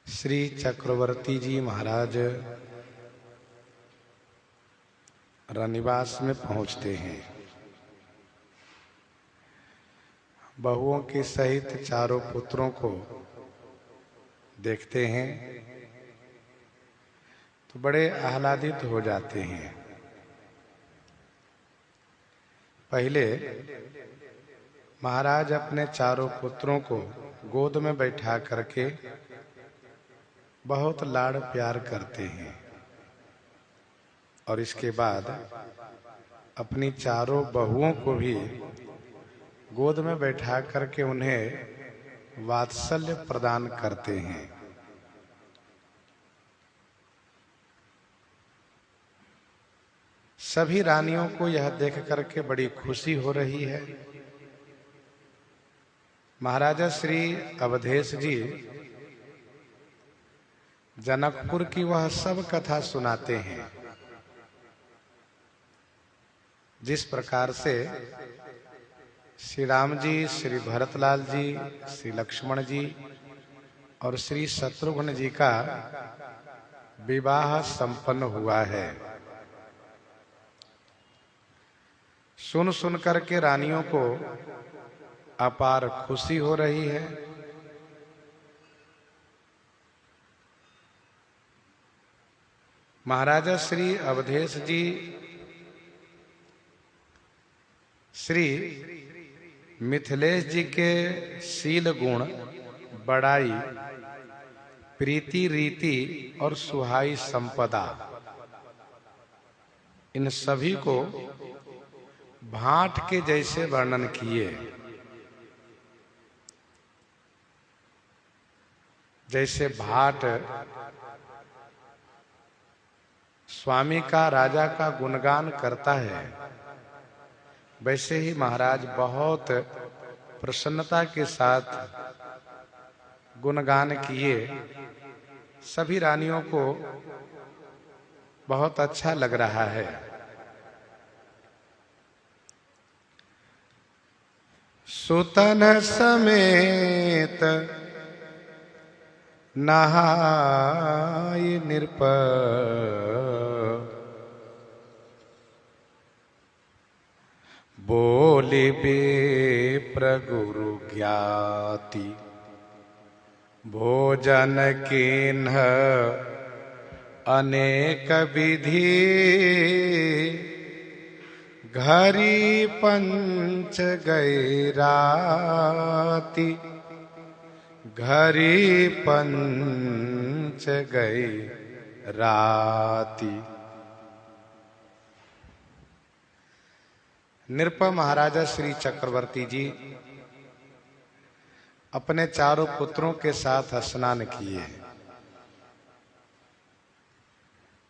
श्री चक्रवर्ती जी महाराज रनिवास में पहुंचते हैं। बहुओं के सहित चारों पुत्रों को देखते हैं तो बड़े आह्लादित हो जाते हैं। पहले महाराज अपने चारों पुत्रों को गोद में बैठा करके बहुत लाड़ प्यार करते हैं और इसके बाद अपनी चारों बहुओं को भी गोद में बैठा करके उन्हें वात्सल्य प्रदान करते हैं। सभी रानियों को यह देख करके बड़ी खुशी हो रही है। महाराजा श्री अवधेश जी जनकपुर की वह सब कथा सुनाते हैं जिस प्रकार से श्री राम जी, श्री भरतलाल जी, श्री लक्ष्मण जी और श्री शत्रुघ्न जी का विवाह संपन्न हुआ है। सुन सुन करके रानियों को अपार खुशी हो रही है। महाराजा श्री अवधेश जी श्री मिथिलेश जी के शील गुण, बड़ाई, प्रीति, रीति और सुहाई संपदा, इन सभी को भाट के जैसे वर्णन किए। जैसे भाट स्वामी का, राजा का गुणगान करता है, वैसे ही महाराज बहुत प्रसन्नता के साथ गुणगान किए। सभी रानियों को बहुत अच्छा लग रहा है। सुतन समेत नहाय नृप, बोले विप्र गुरु ज्ञाति, भोजन किन्ह अनेक विधि, घरी पंच गए राति, घरी पंच गए राति। नृप महाराजा श्री चक्रवर्ती जी अपने चारों पुत्रों के साथ स्नान किए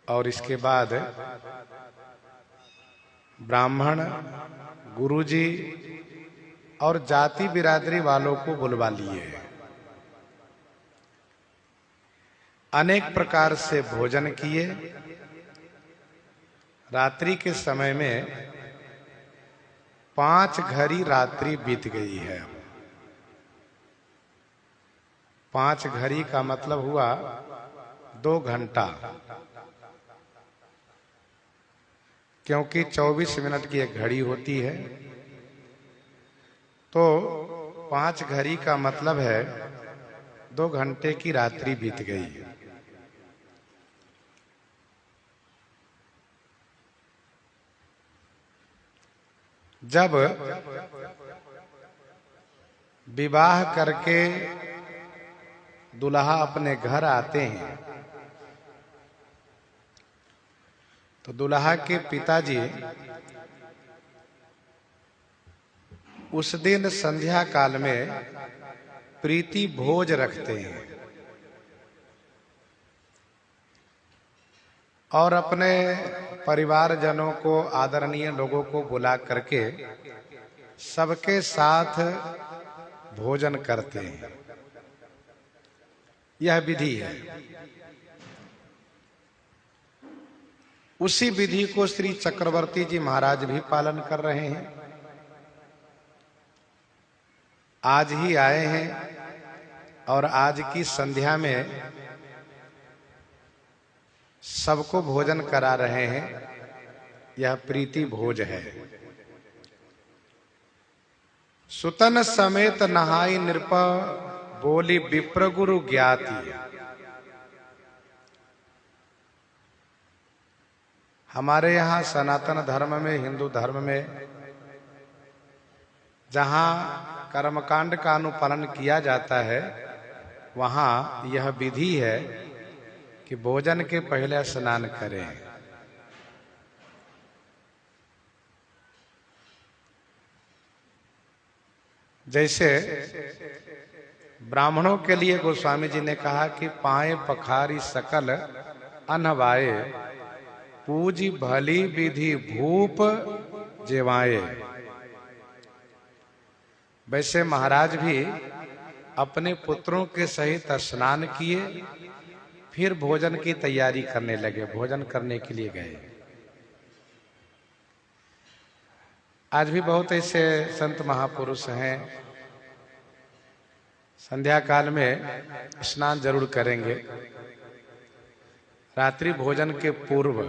और इसके बाद ब्राह्मण, गुरुजी और जाति बिरादरी वालों को बुलवा लिए। अनेक प्रकार से भोजन किए। रात्रि के समय में 5 घड़ी रात्रि बीत गई है। 5 घड़ी का मतलब हुआ 2 घंटा, क्योंकि 24 मिनट की एक घड़ी होती है, तो 5 घड़ी का मतलब है 2 घंटे की रात्रि बीत गई। जब विवाह करके दुल्हा अपने घर आते हैं तो दुल्हा के पिताजी उस दिन संध्या काल में प्रीति भोज रखते हैं और अपने परिवारजनों को, आदरणीय लोगों को बुला करके सबके साथ भोजन करते हैं। यह विधि है। उसी विधि को श्री चक्रवर्ती जी महाराज भी पालन कर रहे हैं। आज ही आए हैं और आज की संध्या में सबको भोजन करा रहे हैं। यह प्रीति भोज है। सुतन समेत नहाई नृप, बोली विप्र गुरु ज्ञाति। हमारे यहाँ सनातन धर्म में, हिंदू धर्म में जहाँ कर्मकांड का अनुपालन किया जाता है, वहाँ यह विधि है कि भोजन के पहले स्नान करें। जैसे ब्राह्मणों के लिए गोस्वामी जी ने कहा कि पाए पखारी सकल अनवाए, पूजी भली विधि भूप जेवाए। वैसे महाराज भी अपने पुत्रों के सहित स्नान किए, फिर भोजन की तैयारी करने लगे, भोजन करने के लिए गए। आज भी बहुत ऐसे संत महापुरुष हैं, संध्या काल में स्नान जरूर करेंगे, रात्रि भोजन के पूर्व।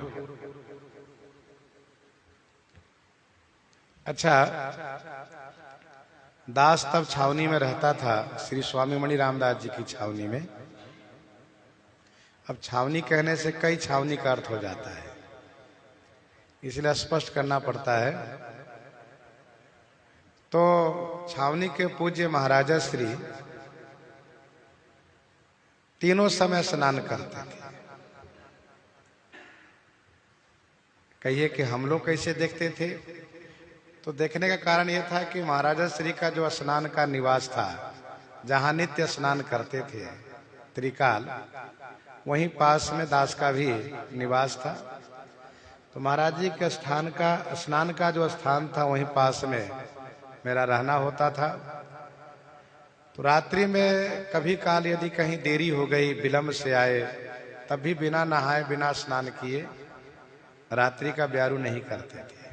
अच्छा, दास तब छावनी में रहता था, श्री स्वामी मणि रामदास जी की छावनी में। अब छावनी कहने से कई छावनी का अर्थ हो जाता है, इसलिए स्पष्ट करना पड़ता है। तो छावनी के पूज्य महाराजा श्री तीनों समय स्नान करते थे। कहिए कि हम लोग कैसे देखते थे? तो देखने का कारण यह था कि महाराजा श्री का जो स्नान का निवास था, जहां नित्य स्नान करते थे त्रिकाल, वहीं पास में दास का भी निवास था। तो महाराज जी के स्नान का जो स्थान था, वहीं पास में मेरा रहना होता था। तो रात्रि में कभी काल यदि कहीं देरी हो गई, विलंब से आए, तब भी बिना नहाए बिना स्नान किए रात्रि का ब्यारू नहीं करते थे।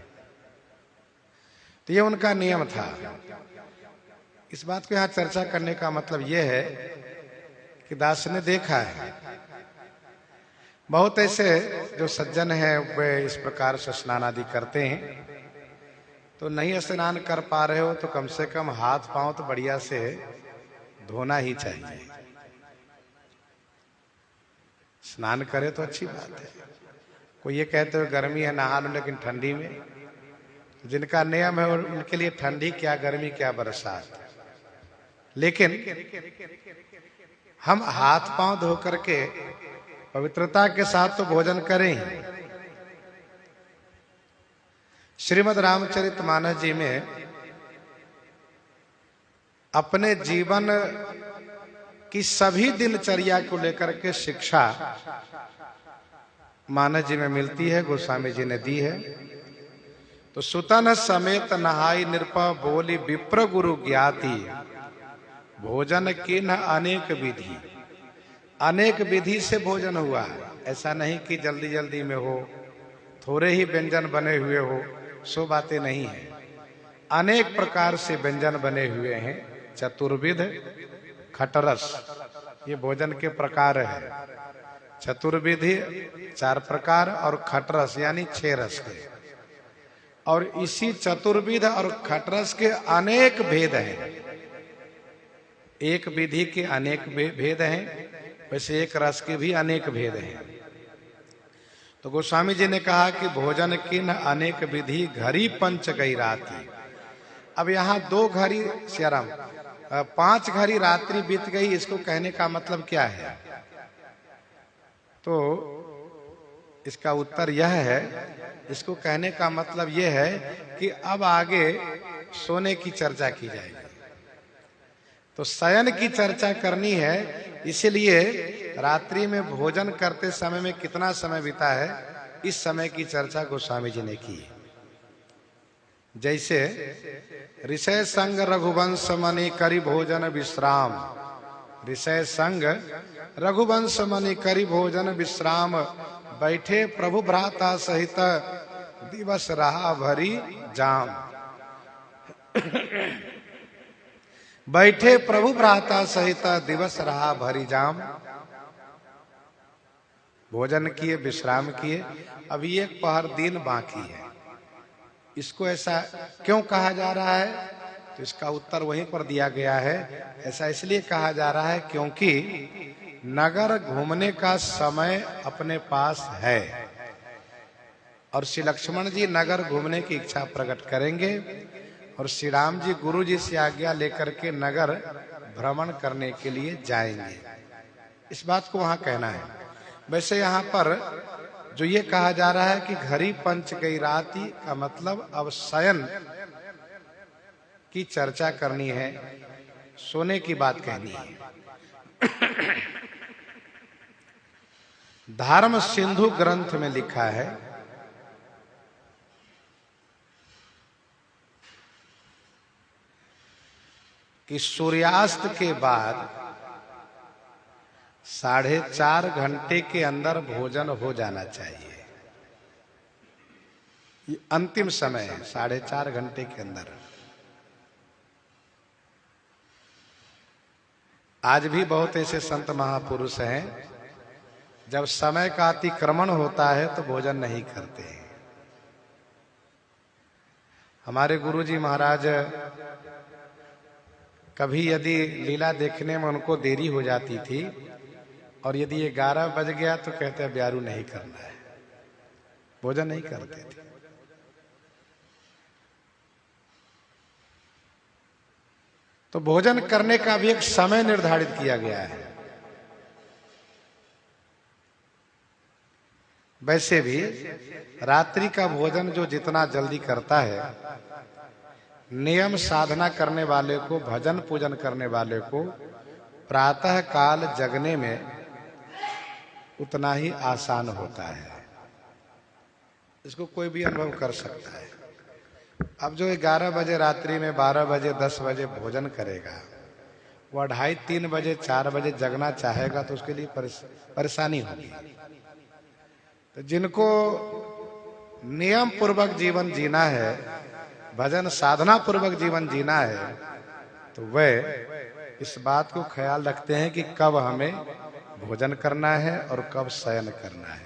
तो ये उनका नियम था। इस बात को यहाँ चर्चा करने का मतलब ये है कि दास ने देखा है बहुत ऐसे जो सज्जन हैं, वे इस प्रकार से स्नान आदि करते हैं। तो नहीं स्नान कर पा रहे हो तो कम से कम हाथ पांव तो बढ़िया से धोना ही चाहिए। स्नान करे तो अच्छी बात है। कोई ये कहते हुए गर्मी है नहा लो, लेकिन ठंडी में, जिनका नियम है और उनके लिए ठंडी क्या, गर्मी क्या, बरसात। लेकिन हम हाथ पांव धो करके पवित्रता के साथ तो भोजन करें ही। श्रीमद् रामचरितमानस जी में अपने जीवन की सभी दिनचर्या को लेकर के शिक्षा मानस जी में मिलती है, गोस्वामी जी ने दी है। तो सुतन समेत नहाई नृपा, बोली विप्र गुरु ज्ञाति। भोजन की न अनेक विधि, अनेक विधि से भोजन हुआ है। ऐसा नहीं कि जल्दी जल्दी में हो, थोड़े ही व्यंजन बने हुए हो, सो बातें नहीं है। अनेक प्रकार से व्यंजन बने हुए हैं। चतुर्विध खटरस, ये भोजन के प्रकार है। चतुर्विधि 4 प्रकार और खटरस यानी 6 रस के। और इसी चतुर्विध और खटरस के अनेक भेद हैं। एक विधि के अनेक भेद हैं, वैसे एक रस के भी अनेक भेद हैं। तो गोस्वामी जी ने कहा कि भोजन की न अनेक विधि, घड़ी पंच गई राती। अब यहाँ 2 घड़ी सियाराम 5 घड़ी रात्रि बीत गई, इसको कहने का मतलब क्या है? तो इसका उत्तर यह है, इसको कहने का मतलब यह है कि अब आगे सोने की चर्चा की जाएगी। तो शयन की चर्चा करनी है, इसलिए रात्रि में भोजन करते समय में कितना समय बीता है, इस समय की चर्चा गोस्वामी जी ने की। जैसे ऋषय संग रघुवंश मणि करि भोजन विश्राम, ऋषय संग रघुवंश मणि करि भोजन विश्राम, बैठे प्रभु भ्राता सहित दिवस रहा भरी जाम। बैठे प्रभु भ्राता सहित दिवस रहा भरी जाम। भोजन किए, विश्राम किए, अभी एक पहर दिन बाकी है। इसको ऐसा क्यों कहा जा रहा है? तो इसका उत्तर वहीं पर दिया गया है। ऐसा इसलिए कहा जा रहा है क्योंकि नगर घूमने का समय अपने पास है और श्री लक्ष्मण जी नगर घूमने की इच्छा प्रकट करेंगे और श्री राम जी गुरु जी से आज्ञा लेकर के नगर भ्रमण करने के लिए जाएंगे। इस बात को वहां कहना है। वैसे यहाँ पर जो ये कहा जा रहा है कि घरी पंच गई राती का मतलब अब शयन की चर्चा करनी है, सोने की बात कहनी है। धर्म सिंधु ग्रंथ में लिखा है कि सूर्यास्त के बाद 4.5 घंटे के अंदर भोजन हो जाना चाहिए। ये अंतिम समय है, 4.5 घंटे के अंदर। आज भी बहुत ऐसे संत महापुरुष हैं, जब समय का अतिक्रमण होता है तो भोजन नहीं करते हैं। हमारे गुरुजी महाराज कभी यदि लीला देखने में उनको देरी हो जाती थी और यदि 11 बज गया तो कहते हैं ब्यारू नहीं करना है, भोजन नहीं करते थे। तो भोजन करने का भी एक समय निर्धारित किया गया है। वैसे भी रात्रि का भोजन जो जितना जल्दी करता है, नियम साधना करने वाले को, भजन पूजन करने वाले को प्रातः काल जगने में उतना ही आसान होता है। इसको कोई भी अनुभव कर सकता है। अब जो 11 बजे रात्रि में, 12 बजे, 10 बजे भोजन करेगा, वह 2:30-3 बजे, 4 बजे जगना चाहेगा तो उसके लिए परेशानी होगी। तो जिनको नियम पूर्वक जीवन जीना है, भजन साधना पूर्वक जीवन जीना है, तो वह इस बात को ख्याल रखते हैं कि कब हमें भोजन करना है और कब शयन करना है।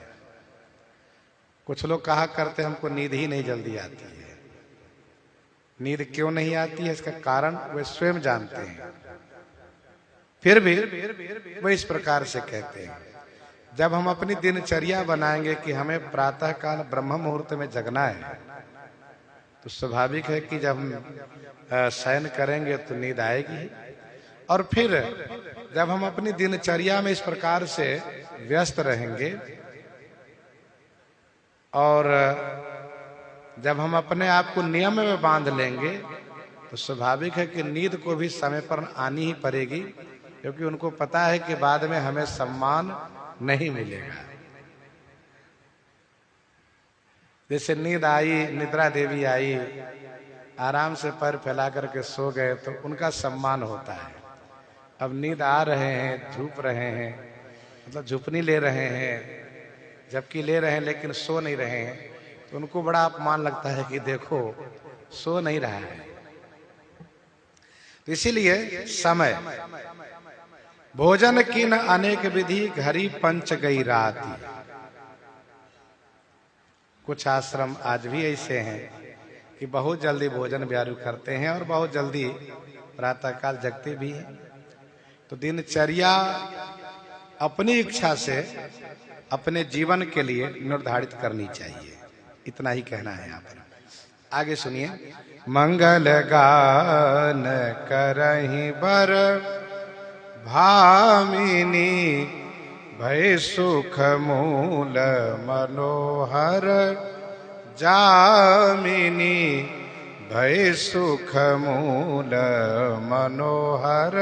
कुछ लोग कहा करते हमको नींद ही नहीं जल्दी आती है। नींद क्यों नहीं आती है, इसका कारण वे स्वयं जानते हैं, फिर भी वे इस प्रकार से कहते हैं। जब हम अपनी दिनचर्या बनाएंगे कि हमें प्रातः काल ब्रह्म मुहूर्त में जगना है, तो स्वाभाविक है कि जब हम शयन करेंगे तो नींद आएगी। और फिर जब हम अपनी दिनचर्या में इस प्रकार से व्यस्त रहेंगे और जब हम अपने आप को नियम में बांध लेंगे, तो स्वाभाविक है कि नींद को भी समय पर आनी ही पड़ेगी, क्योंकि उनको पता है कि बाद में हमें सम्मान नहीं मिलेगा। जैसे नींद आई, निद्रा देवी आई, आराम से पैर फैला करके सो गए तो उनका सम्मान होता है। अब नींद आ रहे हैं, झूप रहे हैं, मतलब झुपनी ले रहे हैं, जबकि ले रहे हैं लेकिन सो नहीं रहे हैं, तो उनको बड़ा अपमान लगता है कि देखो सो नहीं रहा है। तो इसीलिए समय, भोजन की न अनेक विधि, घरी पंच गई राती। कुछ आश्रम आज भी ऐसे हैं कि बहुत जल्दी भोजन ब्यारू करते हैं और बहुत जल्दी प्रातःकाल जगते भी हैं। तो दिनचर्या अपनी इच्छा से अपने जीवन के लिए निर्धारित करनी चाहिए। इतना ही कहना है यहाँ पर। आगे सुनिए। मंगल गान करहि बर भामिनी, भय सुख मूल मनोहर जामिनी, भय सुख मूल मनोहर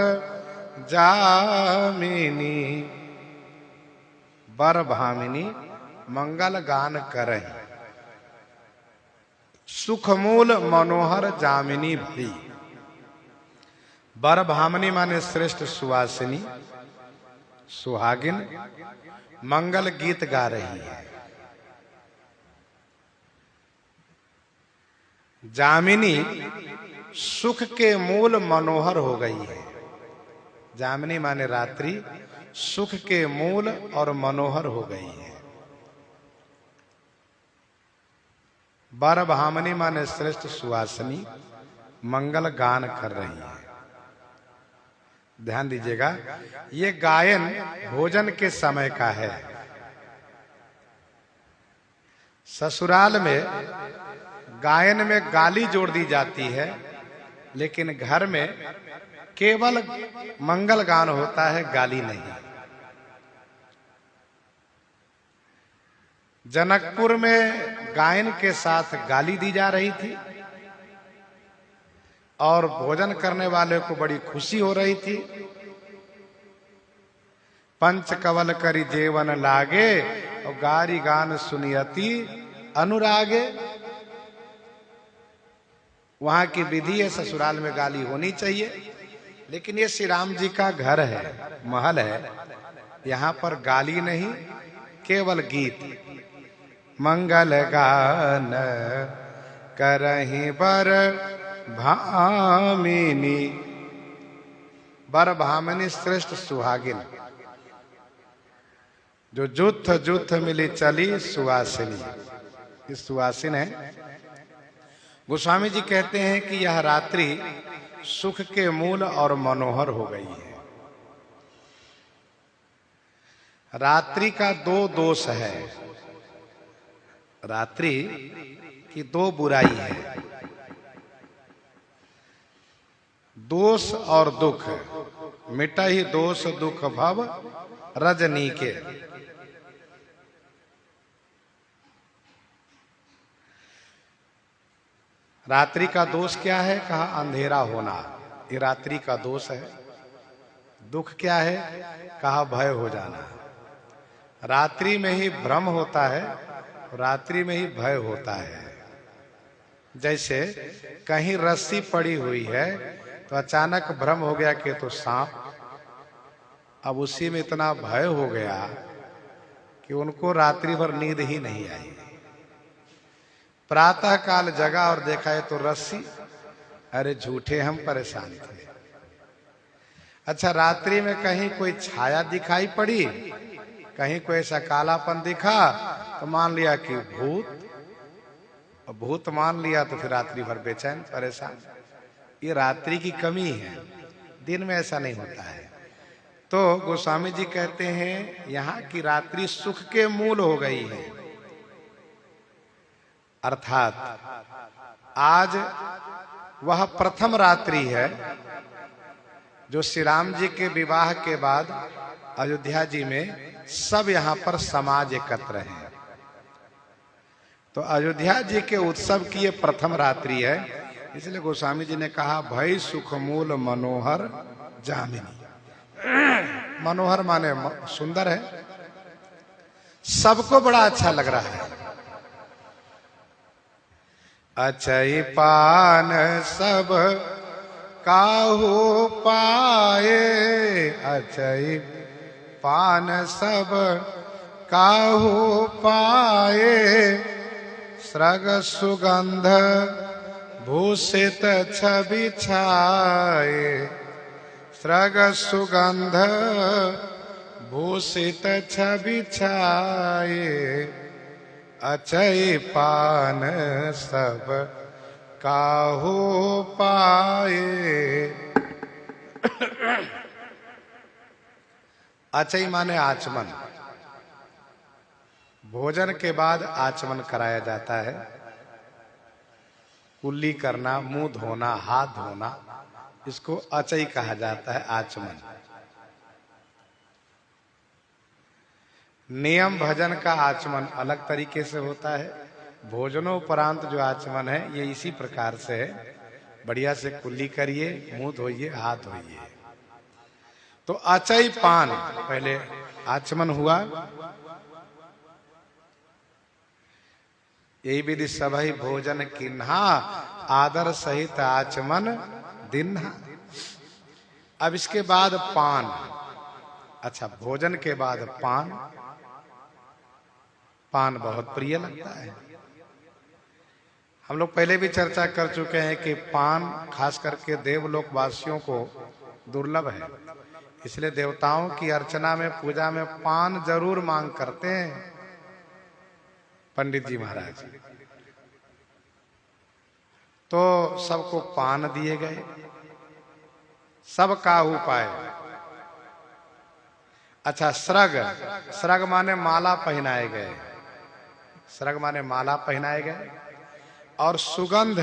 जामिनी। बर भामिनी मंगल गान करहि, सुखमूल मनोहर जामिनी भई। बर भामिनी माने श्रेष्ठ सुवासिनी, सुहागिन, मंगल गीत गा रही है। जामिनी सुख के मूल मनोहर हो गई है। जामिनी माने रात्रि सुख के मूल और मनोहर हो गई है। बर भामनी माने श्रेष्ठ सुहासिनी मंगल गान कर रही है। ध्यान दीजिएगा, ये गायन भोजन के समय का है। ससुराल में गायन में गाली जोड़ दी जाती है, लेकिन घर में केवल मंगल गान होता है, गाली नहीं। जनकपुर में गायन के साथ गाली दी जा रही थी और भोजन करने वाले को बड़ी खुशी हो रही थी। पंच कवल करी जेवन लागे और गारी गान सुनियति अनुरागे। वहां की विधि है, ससुराल में गाली होनी चाहिए, लेकिन ये श्री राम जी का घर है, महल है, यहाँ पर गाली नहीं, केवल गीत। मंगल गान करहि बर भामिनी। बर भामिनी श्रेष्ठ सुहागिन, जो जुथ जुथ मिली चली सुवासिनी, ये सुवासिन है। गोस्वामी जी कहते हैं कि यह रात्रि सुख के मूल और मनोहर हो गई है। रात्रि का दो दोष है, रात्रि की दो बुराई है, दोष और दुख। मिटा ही दोष दुख भव रजनी के। रात्रि का दोष क्या है? कहा अंधेरा होना, ये रात्रि का दोष है। दुख क्या है? कहा भय हो जाना। रात्रि में ही भ्रम होता है, रात्रि में ही भय होता है। जैसे कहीं रस्सी पड़ी हुई है तो अचानक भ्रम हो गया कि तो सांप, अब उसी में इतना भय हो गया कि उनको रात्रि भर नींद ही नहीं आई। प्रातः काल जगा और देखा है तो रस्सी, अरे झूठे हम परेशान थे। अच्छा, रात्रि में कहीं कोई छाया दिखाई पड़ी, कहीं कोई ऐसा कालापन दिखा तो मान लिया कि भूत, भूत मान लिया तो फिर रात्रि भर बेचैन परेशान। ये रात्रि की कमी है, दिन में ऐसा नहीं होता है। तो गोस्वामी जी कहते हैं यहाँ की रात्रि सुख के मूल हो गई है। अर्थात आज वह प्रथम रात्रि है जो श्री राम जी के विवाह के बाद अयोध्या जी में सब यहाँ पर समाज एकत्र है। तो अयोध्या जी के उत्सव की ये प्रथम रात्रि है, इसलिए गोस्वामी जी ने कहा भय सुख मूल मनोहर जामिनी। मनोहर माने सुंदर है, सबको बड़ा अच्छा लग रहा है। अचई पान सब काहू पाए, अचई पान सब काहू पाए, सृग सुगंध भूषित छवि छाए, सृग सुगंध भूषित छवि छाए, अचई पान सब काहू पाए। अचई माने आचमन। भोजन के बाद आचमन कराया जाता है। कुल्ली करना, मुंह धोना, हाथ धोना, इसको अचई कहा जाता है, आचमन। नियम भजन का आचमन अलग तरीके से होता है, भोजनोपरांत जो आचमन है ये इसी प्रकार से है। बढ़िया से कुल्ली करिए, मुंह धोइए, हाथ धोइए। तो अचई पान, पहले आचमन हुआ। यही विधि सबही भोजन किन्हा, आदर सहित आचमन दिन्हा। अब इसके बाद पान। अच्छा, भोजन के बाद पान, पान बहुत प्रिय लगता है। हम लोग पहले भी चर्चा कर चुके हैं कि पान खास करके देवलोक वासियों को दुर्लभ है, इसलिए देवताओं की अर्चना में, पूजा में पान जरूर मांग करते हैं पंडित जी महाराज। तो सबको पान दिए गए, सब काहू पाए। अच्छा, श्रग, श्रग माने माला पहनाए गए, श्रग माने माला पहनाए गए। और सुगंध,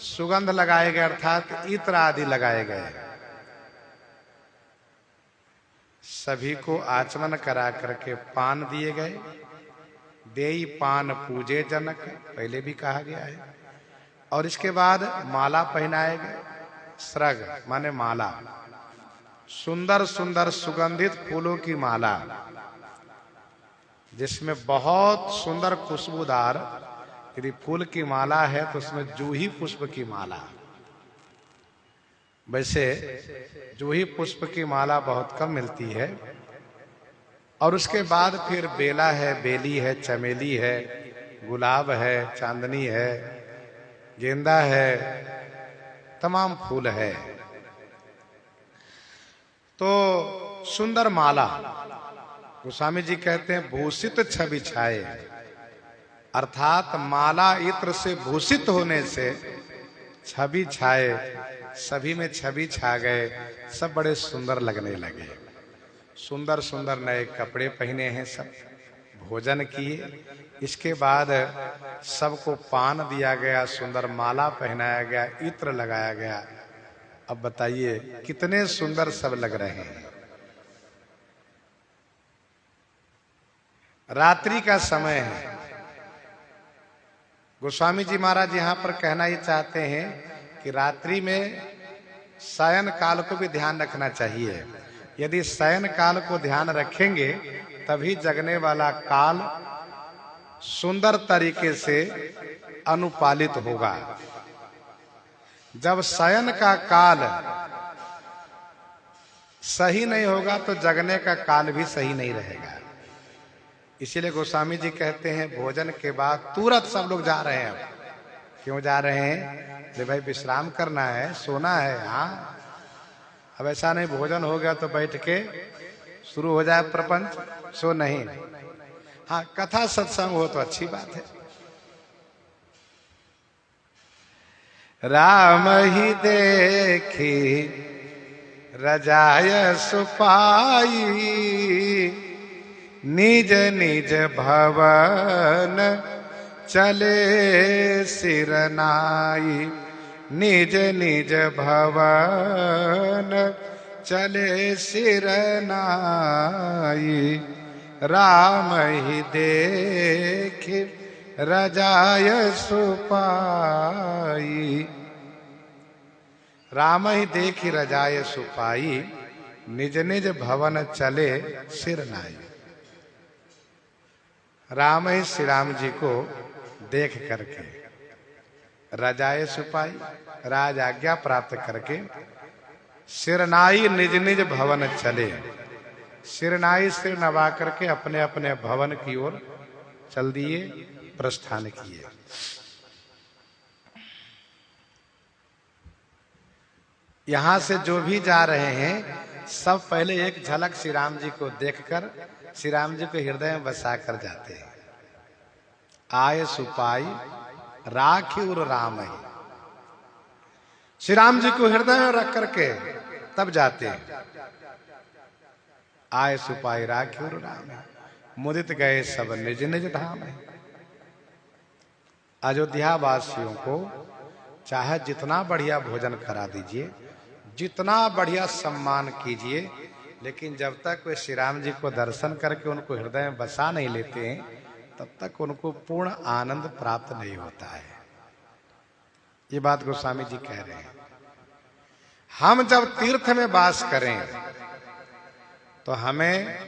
सुगंध लगाए गए, अर्थात इत्र आदि लगाए गए। सभी को आचमन करा करके पान दिए गए। देई पान पूजे जनक, पहले भी कहा गया है। और इसके बाद माला पहनाए गए। श्रग माने माला, सुंदर सुंदर सुगंधित फूलों की माला, जिसमें बहुत सुंदर खुशबूदार, यदि फूल की माला है तो उसमें जूही पुष्प की माला। वैसे जूही पुष्प की माला बहुत कम मिलती है। और उसके बाद फिर बेला है, बेली है, चमेली है, गुलाब है, चांदनी है, गेंदा है, तमाम फूल है। तो सुंदर माला, गोस्वामी जी कहते हैं भूषित छवि छाए, अर्थात माला इत्र से भूषित होने से छवि छाए, सभी में छवि छा गए, सब बड़े सुंदर लगने लगे। सुंदर सुंदर नए कपड़े पहने हैं, सब भोजन किए। इसके बाद सबको पान दिया गया, सुंदर माला पहनाया गया, इत्र लगाया गया। अब बताइए कितने सुंदर सब लग रहे हैं। रात्रि का समय है। गोस्वामी जी महाराज यहाँ पर कहना ये चाहते हैं कि रात्रि में शयन काल को भी ध्यान रखना चाहिए। यदि शयन काल को ध्यान रखेंगे तभी जगने वाला काल सुंदर तरीके से अनुपालित होगा। जब शयन का काल सही नहीं होगा तो जगने का काल भी सही नहीं रहेगा। इसीलिए गोस्वामी जी कहते हैं भोजन के बाद तुरंत सब लोग जा रहे हैं। अब क्यों जा रहे हैं? अरे भाई विश्राम करना है, सोना है। हाँ, अब ऐसा नहीं भोजन हो गया तो बैठ के शुरू हो जाए प्रपंच, सो नहीं। हाँ, कथा सत्संग हो तो अच्छी बात है। राम ही देखी रजाय सुपाई, निज निज भवन चले सिरनाई, निज निज भवन चले सिरनाई। राम ही देखी रजाय सुपाई, राम ही देखी रजाय सुपाई, निज निज भवन चले सिरनाई। राम ही श्री राम जी को देख करके रजाए सुपाई, राज आज्ञा प्राप्त करके सिरनाई निज निज भवन चले। सिरनाई सिर नवा करके अपने अपने भवन की ओर चल दिए, प्रस्थान किए। यहां से जो भी जा रहे हैं सब पहले एक झलक श्री राम जी को देखकर श्री राम जी को हृदय में बसा कर जाते हैं। आए सुपाई राखी उर राम ही, श्री राम जी को हृदय में रख करके तब जाते हैं। आए सुपाई राखी उर राम, मुदित गए सब निज निज धाम है। अयोध्या वासियों को चाहे जितना बढ़िया भोजन करा दीजिए, जितना बढ़िया सम्मान कीजिए, लेकिन जब तक वे श्री राम जी को दर्शन करके उनको हृदय में बसा नहीं लेते हैं तब तक उनको पूर्ण आनंद प्राप्त नहीं होता है। ये बात गोस्वामी जी कह रहे हैं। हम जब तीर्थ में वास करें तो हमें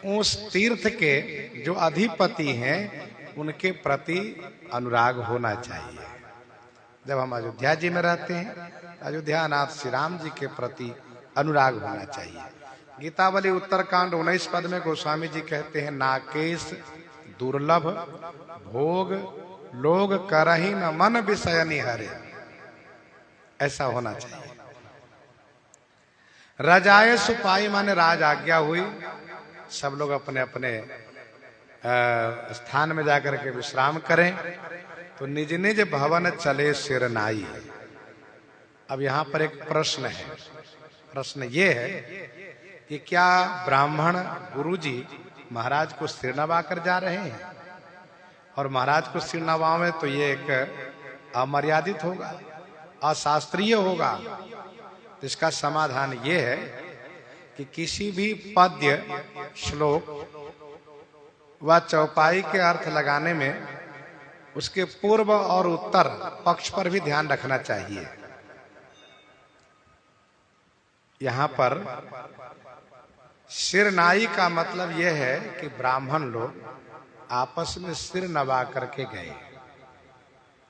उस तीर्थ के जो अधिपति हैं उनके प्रति अनुराग होना चाहिए। जब हम अयोध्या जी में रहते हैं, अयोध्या नाथ श्री राम जी के प्रति अनुराग होना चाहिए। गीतावली उत्तरकांड 19 पद में गोस्वामी जी कहते हैं, नाकेश दुर्लभ भोग लोग करही न मन विषय निहरे। ऐसा होना चाहिए। रजाए सुपाई माने राज आज्ञा हुई, सब लोग अपने अपने स्थान में जाकर के विश्राम करें। तो निज निज भवन चले सिर नाई। अब यहां पर एक प्रश्न है। प्रश्न ये है कि क्या ब्राह्मण गुरुजी महाराज को सिर नवा कर जा रहे हैं? और महाराज को सिर नवावे तो ये एक अमर्यादित होगा, अशास्त्रीय होगा। तो इसका समाधान ये है कि किसी भी पद्य, श्लोक व चौपाई के अर्थ लगाने में उसके पूर्व और उत्तर पक्ष पर भी ध्यान रखना चाहिए। यहां पर सिर नाई का मतलब यह है कि ब्राह्मण लोग आपस में सिर नवा करके गए।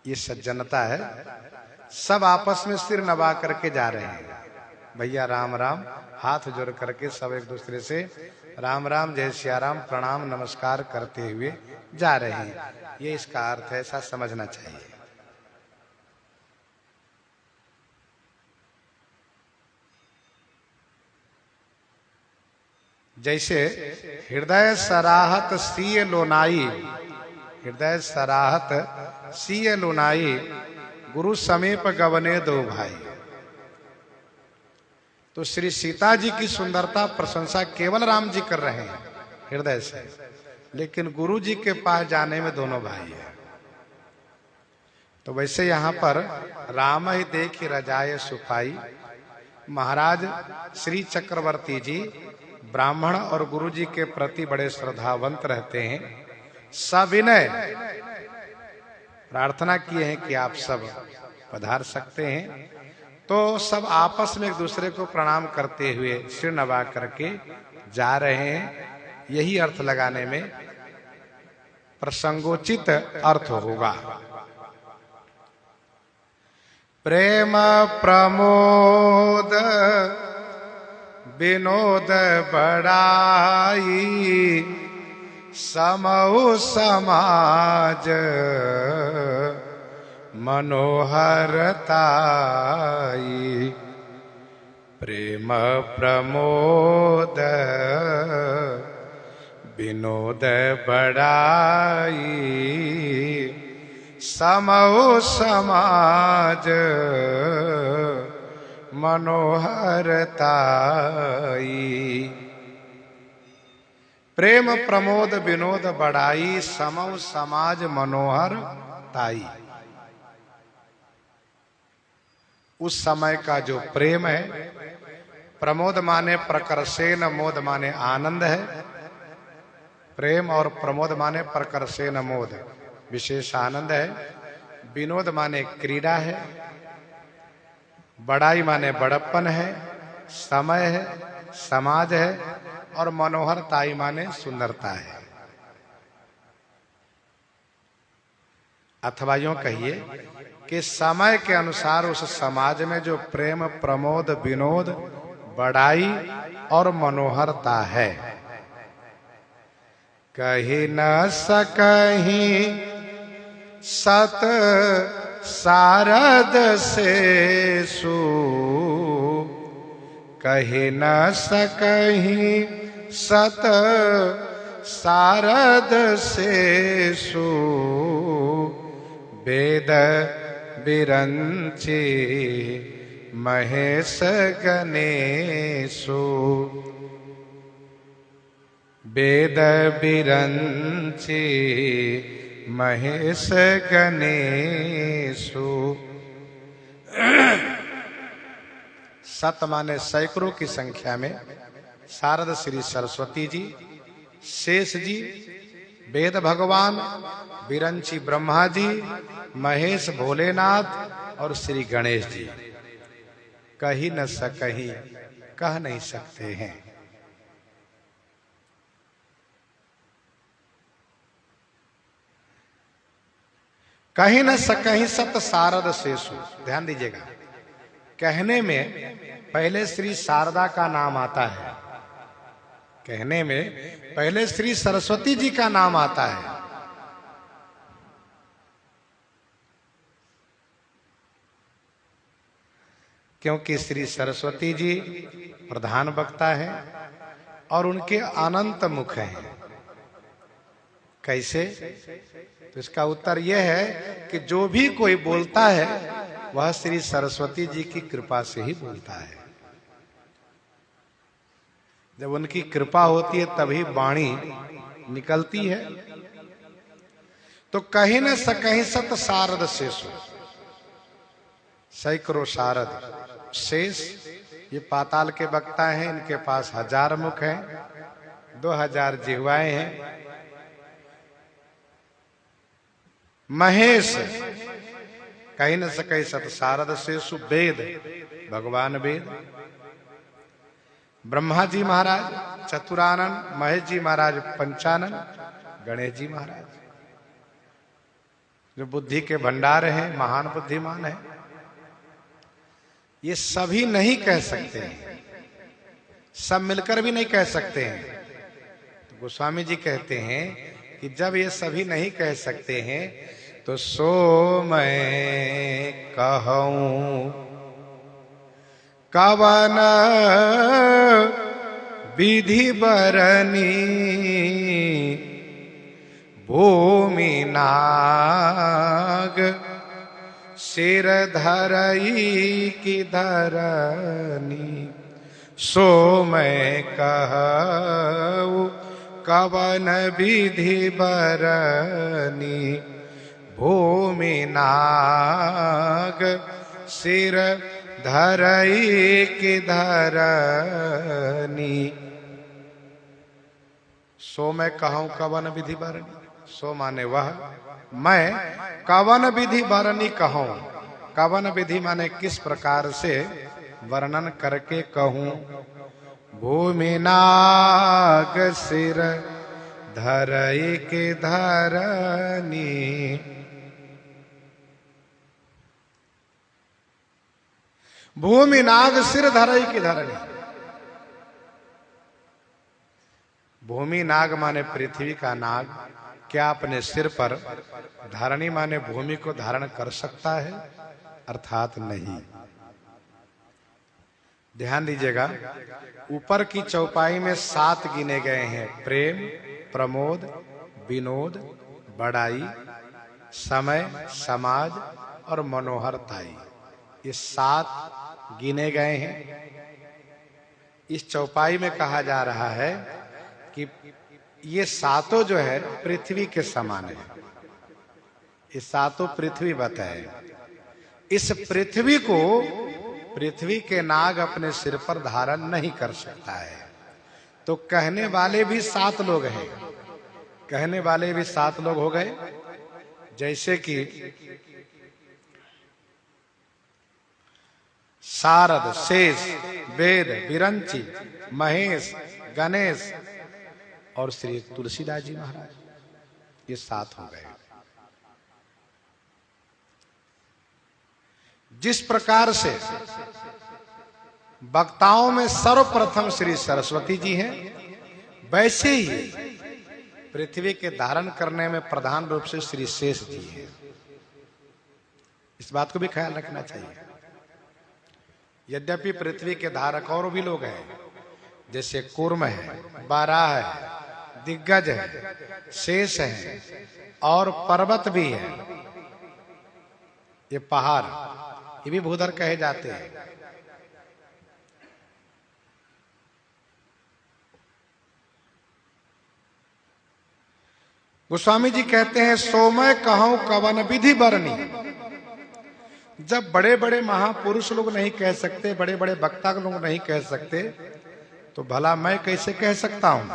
ये सज्जनता है, सब आपस में सिर नवा करके जा रहे हैं। भैया राम राम, हाथ जोड़ करके सब एक दूसरे से राम राम, जय सिया राम, प्रणाम नमस्कार करते हुए जा रहे हैं। ये इसका अर्थ है, ऐसा समझना चाहिए। जैसे हृदय सराहत सीय लोनाई, हृदय सराहत सीय लोनाई, गुरु समीप गवने दो भाई। तो श्री सीता जी की सुंदरता प्रशंसा केवल राम जी कर रहे हैं हृदय से, लेकिन गुरु जी के पास जाने में दोनों भाई हैं। तो वैसे यहां पर राम ही देखी रजाए सुपाई, महाराज श्री चक्रवर्ती जी ब्राह्मण और गुरु जी के प्रति बड़े श्रद्धावंत रहते हैं। सविनय प्रार्थना किए हैं कि आप सब पधार सकते हैं। तो सब आपस में एक दूसरे को प्रणाम करते हुए सिर नवा करके जा रहे हैं। यही अर्थ लगाने में प्रसंगोचित अर्थ होगा। प्रेम प्रमोद विनोद बड़ाई, समऊ समाज मनोहरताई। प्रेम प्रमोद विनोद बड़ाई, समऊ समाज मनोहरताई। प्रेम प्रमोद विनोद बड़ाई, समऊ समाज मनोहरताई। उस समय का जो प्रेम है, प्रमोद माने प्रकर्षेण, मोद माने आनंद है। प्रेम और प्रमोद माने प्रकर्षेण मोद, विशेष आनंद है। विनोद माने क्रीड़ा है, बड़ाई माने बड़प्पन है, समय है, समाज है, और मनोहरताई माने सुंदरता है। अथवा यूं कहिए कि समय के अनुसार उस समाज में जो प्रेम प्रमोद विनोद बड़ाई और मनोहरता है, कही न सकहीं सत सारद शेषु, कही न सकहीं सत सारद शेषु, वेद विरंची महेश गणेशु। वेद विरंची महेश गणेशु। सत माने सैकड़ों की संख्या में शारद श्री सरस्वती जी, शेष जी, वेद भगवान, विरंची ब्रह्मा जी, महेश भोलेनाथ और श्री गणेश जी। कही न सकहीं, कह नहीं सकते हैं। कहीं न सकहीं सत शारद शेषु। ध्यान दीजिएगा, कहने में पहले श्री शारदा का नाम आता है, कहने में पहले श्री सरस्वती जी का नाम आता है। क्योंकि श्री सरस्वती जी प्रधान वक्ता हैं और उनके अनंत मुख हैं। कैसे? तो इसका उत्तर यह है कि जो भी कोई बोलता है वह श्री सरस्वती जी की कृपा से ही बोलता है। जब उनकी कृपा होती है तभी वाणी निकलती है। तो कहीं न सकहीं सत शारद शेषु, सैकड़ों शारद शेष ये पाताल के वक्ता हैं। इनके पास 1000 मुख हैं, 2000 जिह्वाएं हैं। महेश कहीं न सके सत शारद शेषु, वेद भगवान वेद, ब्रह्मा जी महाराज चतुरानन, महेश जी महाराज पंचानन, गणेश जी महाराज जो बुद्धि के भंडार हैं, महान बुद्धिमान है। ये सभी नहीं कह सकते हैं, सब मिलकर भी नहीं कह सकते हैं। तो गोस्वामी जी कहते हैं कि जब ये सभी नहीं कह सकते हैं तो सो मैं कहूं कवन विधि बरनी भूमि नाग सिर धरई की धरनी। सो मैं कहूं कवन विधि बरनी भूमि नाग सिर धरई की धरनी। सो मैं कहूं कवन विधि बरनी, सो माने वह, मैं कवन विधि बरनी कहूं। कवन विधि माने किस प्रकार से वर्णन करके कहूं। भूमि नाग सिर धरई के धरनी। भूमि नाग सिर धरई की धरनी। भूमि नाग माने पृथ्वी का नाग क्या अपने सिर पर, धरणी माने भूमि को धारण कर सकता है? अर्थात नहीं। ध्यान दीजिएगा, ऊपर की चौपाई में 7 गिने गए हैं। प्रेम, प्रमोद, विनोद, बड़ाई, समय, समाज और मनोहरताई, ये 7 गिने गए हैं। इस चौपाई में कहा जा रहा है कि ये 7 जो है पृथ्वी के समान है। ये 7 पृथ्वी बताए। इस पृथ्वी को पृथ्वी के नाग अपने सिर पर धारण नहीं कर सकता है। तो कहने वाले भी 7 लोग हैं। कहने वाले भी 7 लोग हो गए। जैसे कि शारद, शेष, वेद, विरंची, महेश, गणेश और श्री तुलसीदास जी महाराज, ये 7 हो गए। जिस प्रकार से वक्ताओं में सर्वप्रथम श्री सरस्वती जी हैं, वैसे ही पृथ्वी के धारण करने में प्रधान रूप से श्री शेष जी हैं। इस बात को भी ख्याल रखना चाहिए। यद्यपि पृथ्वी के धारक और भी लोग हैं, जैसे कूर्म है, बाराह है, दिग्गज है, शेष है और पर्वत भी है। ये पहाड़, ये भी भूधर कहे जाते हैं। गोस्वामी जी कहते हैं, सो मैं कहूं कवन विधि बरनी। जब बड़े बड़े महापुरुष लोग नहीं कह सकते, बड़े बड़े वक्ता लोग नहीं कह सकते, तो भला मैं कैसे कह सकता हूं।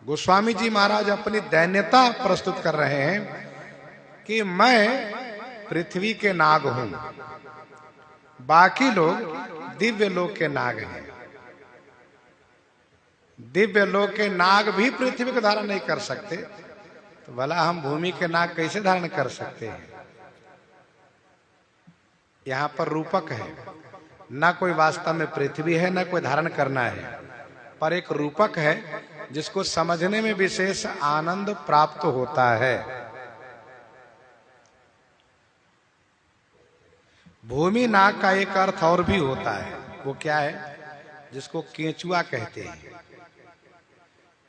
गोस्वामी जी महाराज अपनी दैन्यता प्रस्तुत कर रहे हैं कि मैं पृथ्वी के नाग हूं, बाकी लोग दिव्य लोक के नाग हैं। दिव्य लोक के नाग भी पृथ्वी को धारण नहीं कर सकते, तो भला हम भूमि के नाग कैसे धारण कर सकते हैं। यहां पर रूपक है, ना कोई वास्तव में पृथ्वी है, ना कोई धारण करना है, पर एक रूपक है जिसको समझने में विशेष आनंद प्राप्त होता है। भूमि नाग का एक अर्थ और भी होता है। वो क्या है? जिसको केंचुआ कहते हैं।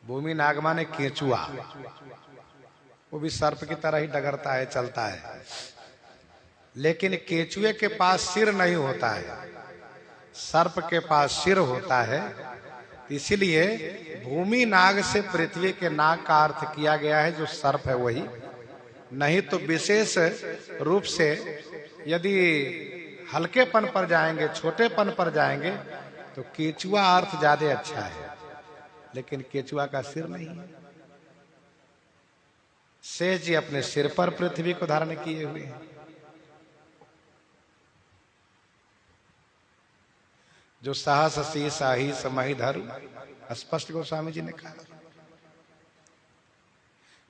भूमि नाग माने केंचुआ। वो भी सर्प की तरह ही डगरता है, चलता है, लेकिन केंचुए के पास सिर नहीं होता है, सर्प के पास सिर होता है। इसीलिए भूमि नाग से पृथ्वी के नाग का अर्थ किया गया है, जो सर्प है वही। नहीं तो विशेष रूप से यदि हल्केपन पर जाएंगे, छोटेपन पर जाएंगे, तो केंचुआ अर्थ ज्यादा अच्छा है, लेकिन केंचुआ का सिर नहीं है। शेष जी अपने सिर पर पृथ्वी को धारण किए हुए हैं। जो साहस सी साही समहि धरु, स्पष्ट गोस्वामी जी ने कहा।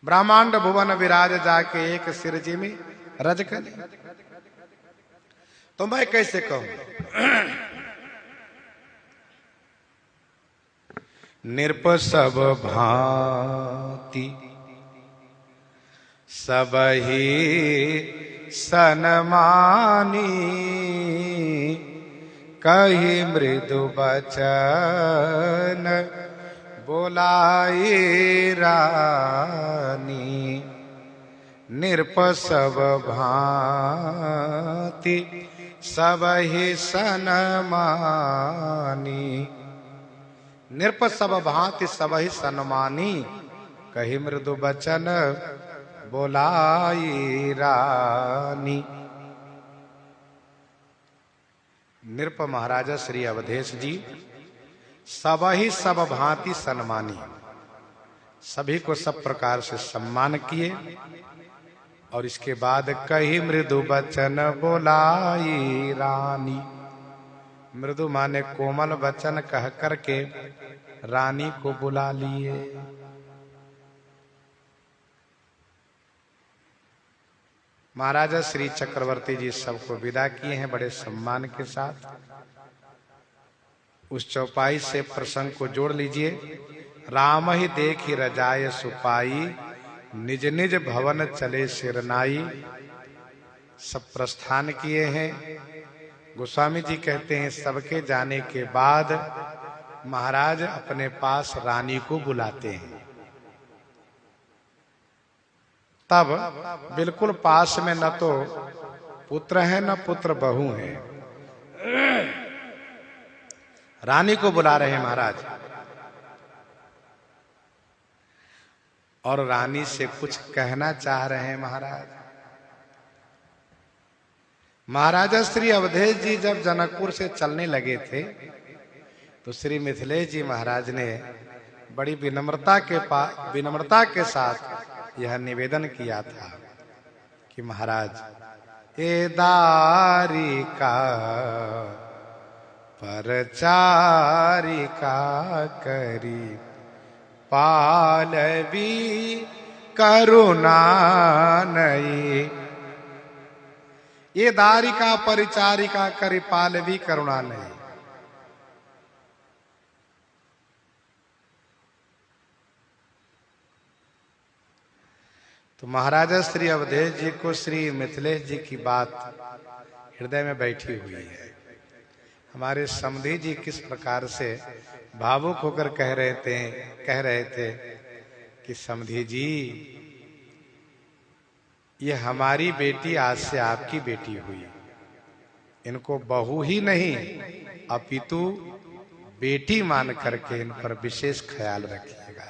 ब्रह्मांड भुवन विराज जाके एक सिर जी में रज कर। तो मैं कैसे कहूं? निरप सब भांति सब ही सनमानी, कही मृदु बचन बोलाई रानी। निरप सब भांति सब ही सनमानी, निरप सब भांति सब ही सन्मानी, कही मृदु बचन बोलाई रानी। निरप महाराजा श्री अवधेश जी सब ही सब भांति सन्मानी, सभी को सब प्रकार से सम्मान किए। और इसके बाद कही मृदु बचन बोलाई रानी। मृदु माने कोमल वचन कह करके रानी को बुला लिए। महाराजा श्री चक्रवर्ती जी सबको विदा किए हैं बड़े सम्मान के साथ। उस चौपाई से प्रसंग को जोड़ लीजिए। राम ही देखी रजाए सुपाई, निज निज भवन चले सिरनाई। सब प्रस्थान किए हैं। गोस्वामी जी कहते हैं सबके जाने के बाद महाराज अपने पास रानी को बुलाते हैं। तब बिल्कुल पास में न तो पुत्र है न पुत्र बहू है, रानी को बुला रहे हैं महाराज। और रानी से कुछ कहना चाह रहे हैं महाराज। महाराजा श्री अवधेश जी जब जनकपुर से चलने लगे थे तो श्री मिथिलेश जी महाराज ने बड़ी विनम्रता के साथ यह निवेदन किया था कि महाराज ए दारिका परचारिका करी पालवी करुणा नहीं। ये दारिका परिचारिका करी पालवी करुणा नहीं। तो महाराजा श्री अवधेश जी को श्री मिथिलेश जी की बात हृदय में बैठी हुई है। हमारे समधी जी किस प्रकार से भावुक होकर कह रहे थे कि समधी जी ये हमारी बेटी आज से आपकी बेटी हुई, इनको बहू ही नहीं अपितु बेटी मान करके इन पर विशेष ख्याल रखिएगा।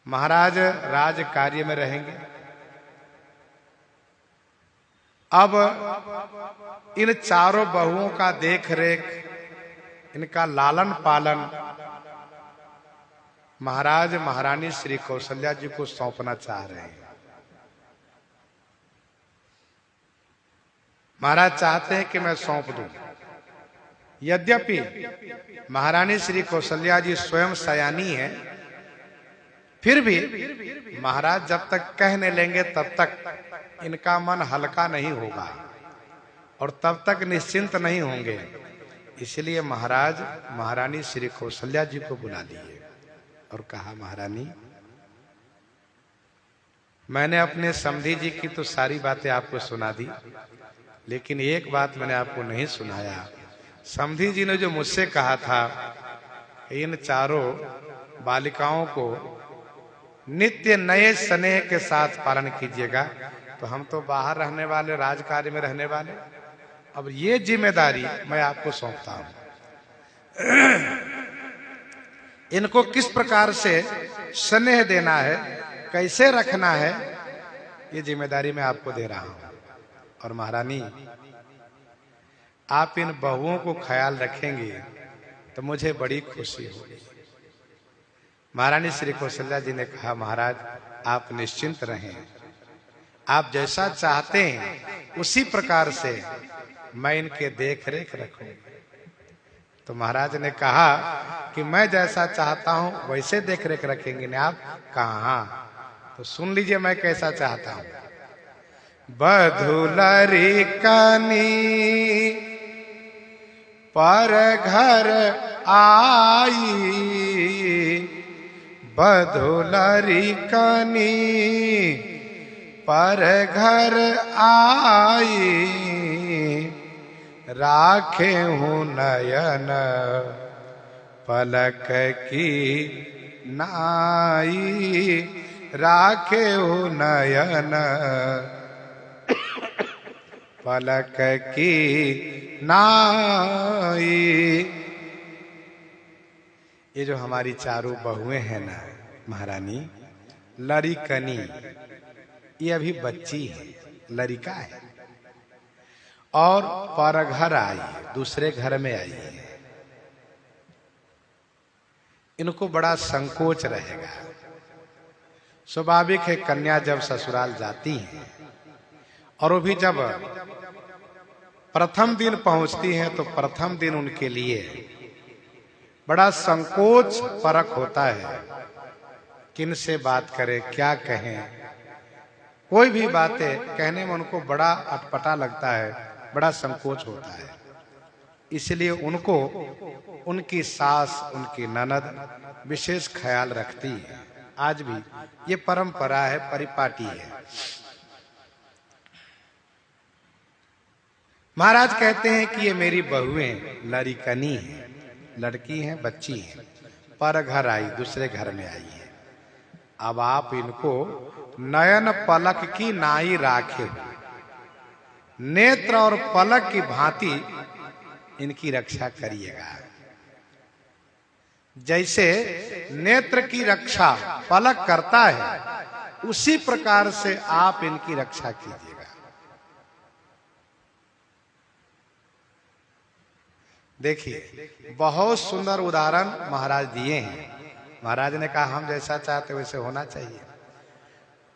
महाराज राज कार्य में रहेंगे। अब इन चारों बहुओं का देख रेख, इनका लालन पालन महाराज महारानी श्री कौशल्या जी को सौंपना चाह रहे हैं। महाराज चाहते हैं कि मैं सौंप दूं। यद्यपि महारानी श्री कौशल्या जी स्वयं सयानी है, फिर भी महाराज जब तक कहने लेंगे तब तक इनका मन हल्का नहीं होगा और तब तक निश्चिंत नहीं होंगे। इसलिए महाराज महारानी श्री कौशल्या जी को बुला लिए और कहा, महारानी मैंने अपने समधी जी की तो सारी बातें आपको सुना दी, लेकिन एक बात मैंने आपको नहीं सुनाया। समधी जी ने जो मुझसे कहा था इन चारों बालिकाओं को नित्य नए स्नेह के साथ पालन कीजिएगा, तो हम तो बाहर रहने वाले, राजकार्य में रहने वाले, अब ये जिम्मेदारी मैं आपको सौंपता हूं। इनको किस प्रकार से स्नेह देना है, कैसे रखना है, ये जिम्मेदारी मैं आपको दे रहा हूं। और महारानी, आप इन बहुओं को ख्याल रखेंगे तो मुझे बड़ी खुशी होगी। महारानी श्री कौशल्या जी ने कहा, महाराज आप निश्चिंत रहें, आप जैसा चाहते हैं उसी प्रकार से मैं इनके देख रेख रखूंगी। तो महाराज ने कहा कि मैं जैसा चाहता हूं वैसे देख रेख रखेंगे ना आप? कहा, तो सुन लीजिए मैं कैसा चाहता हूं। बधुलरी कनी पर घर आई, बधुलरी कनी पर घर आई, राखे हूँ नयन पलक की नाई, राखे हूँ नयन पलक की नाई। ये जो हमारी चारों बहुएं हैं ना महारानी, लड़िकनी, ये अभी बच्ची है, लड़िका है, और परघर आई, दूसरे घर में आई है। इनको बड़ा संकोच रहेगा। स्वाभाविक है, कन्या जब ससुराल जाती है और वो भी जब प्रथम दिन पहुंचती हैं, तो प्रथम दिन उनके लिए बड़ा संकोच परक होता है। किन से बात करें, क्या कहें, कोई भी बातें कहने में उनको बड़ा अटपटा लगता है, बड़ा संकोच होता है। इसलिए उनको उनकी सास, उनकी ननद विशेष ख्याल रखती है। आज भी ये परंपरा है, परिपाटी है। महाराज कहते हैं कि ये मेरी बहुएं लड़िकनी है, लड़की हैं, बच्ची हैं, पर घर आई, दूसरे घर में आई है। अब आप इनको नयन पलक की नाई राखे, नेत्र और पलक की भांति इनकी रक्षा करिएगा। जैसे नेत्र की रक्षा पलक करता है, उसी प्रकार से आप इनकी रक्षा कीजिएगा। देखिए, बहुत सुंदर उदाहरण महाराज दिए हैं। महाराज ने कहा हम जैसा चाहते वैसे होना चाहिए।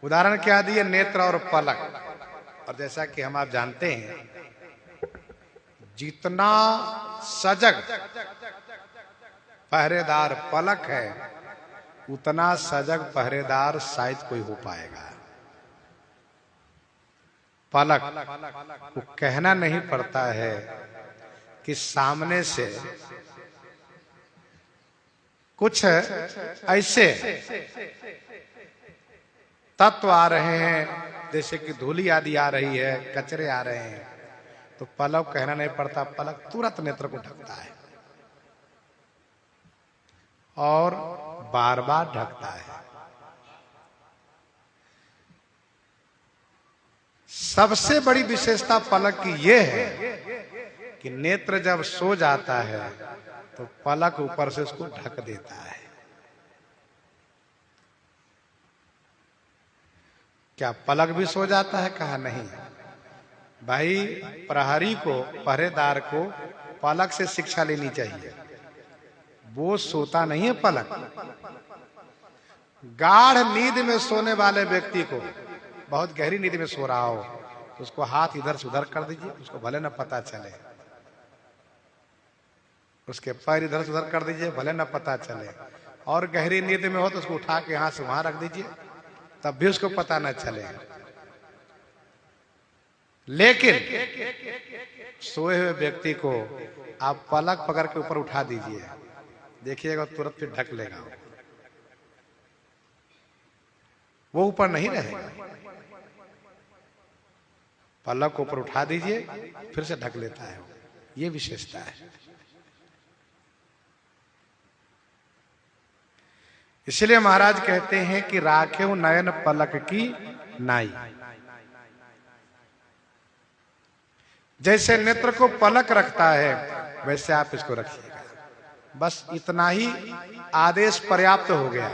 उदाहरण क्या दिए? नेत्र और पलक। और जैसा कि हम आप जानते हैं, जितना सजग पहरेदार पलक है, उतना सजग पहरेदार शायद कोई हो पाएगा। पलक को कहना नहीं पड़ता है कि सामने से कुछ ऐसे तत्व आ रहे हैं, जैसे कि धूली आदि आ रही है, कचरे आ रहे हैं, तो पलक कहना नहीं पड़ता, पलक तुरंत नेत्र को ढकता है और बार बार ढकता है। सबसे बड़ी विशेषता पलक की यह है कि नेत्र जब सो जाता है तो पलक ऊपर से उसको ढक देता है। क्या पलक भी सो जाता है? कहा नहीं। भाई, प्रहरी को, पहरेदार को पलक से शिक्षा लेनी चाहिए। वो सोता नहीं है पलक। गाढ़ नींद में सोने वाले व्यक्ति को, बहुत गहरी नींद में सो रहा हो, तो उसको हाथ इधर से उधर कर दीजिए, उसको भले न पता चले। उसके पैर इधर से उधर कर दीजिए, भले न पता चले। और गहरी नींद में हो तो उसको उठा के यहां से वहां रख दीजिए, तब भी उसको पता न चले। लेकिन सोए हुए व्यक्ति को आप पलक पकड़ के ऊपर उठा दीजिए, देखिएगा तुरंत फिर ढक लेगा। वो ऊपर नहीं रहेगा। पलक को ऊपर उठा दीजिए, फिर से ढक लेता है, ये विशेषता है। इसलिए महाराज कहते हैं कि राखेउ नयन पलक की नाई। जैसे नेत्र को पलक रखता है वैसे आप इसको रखिएगा। बस इतना ही आदेश पर्याप्त हो गया।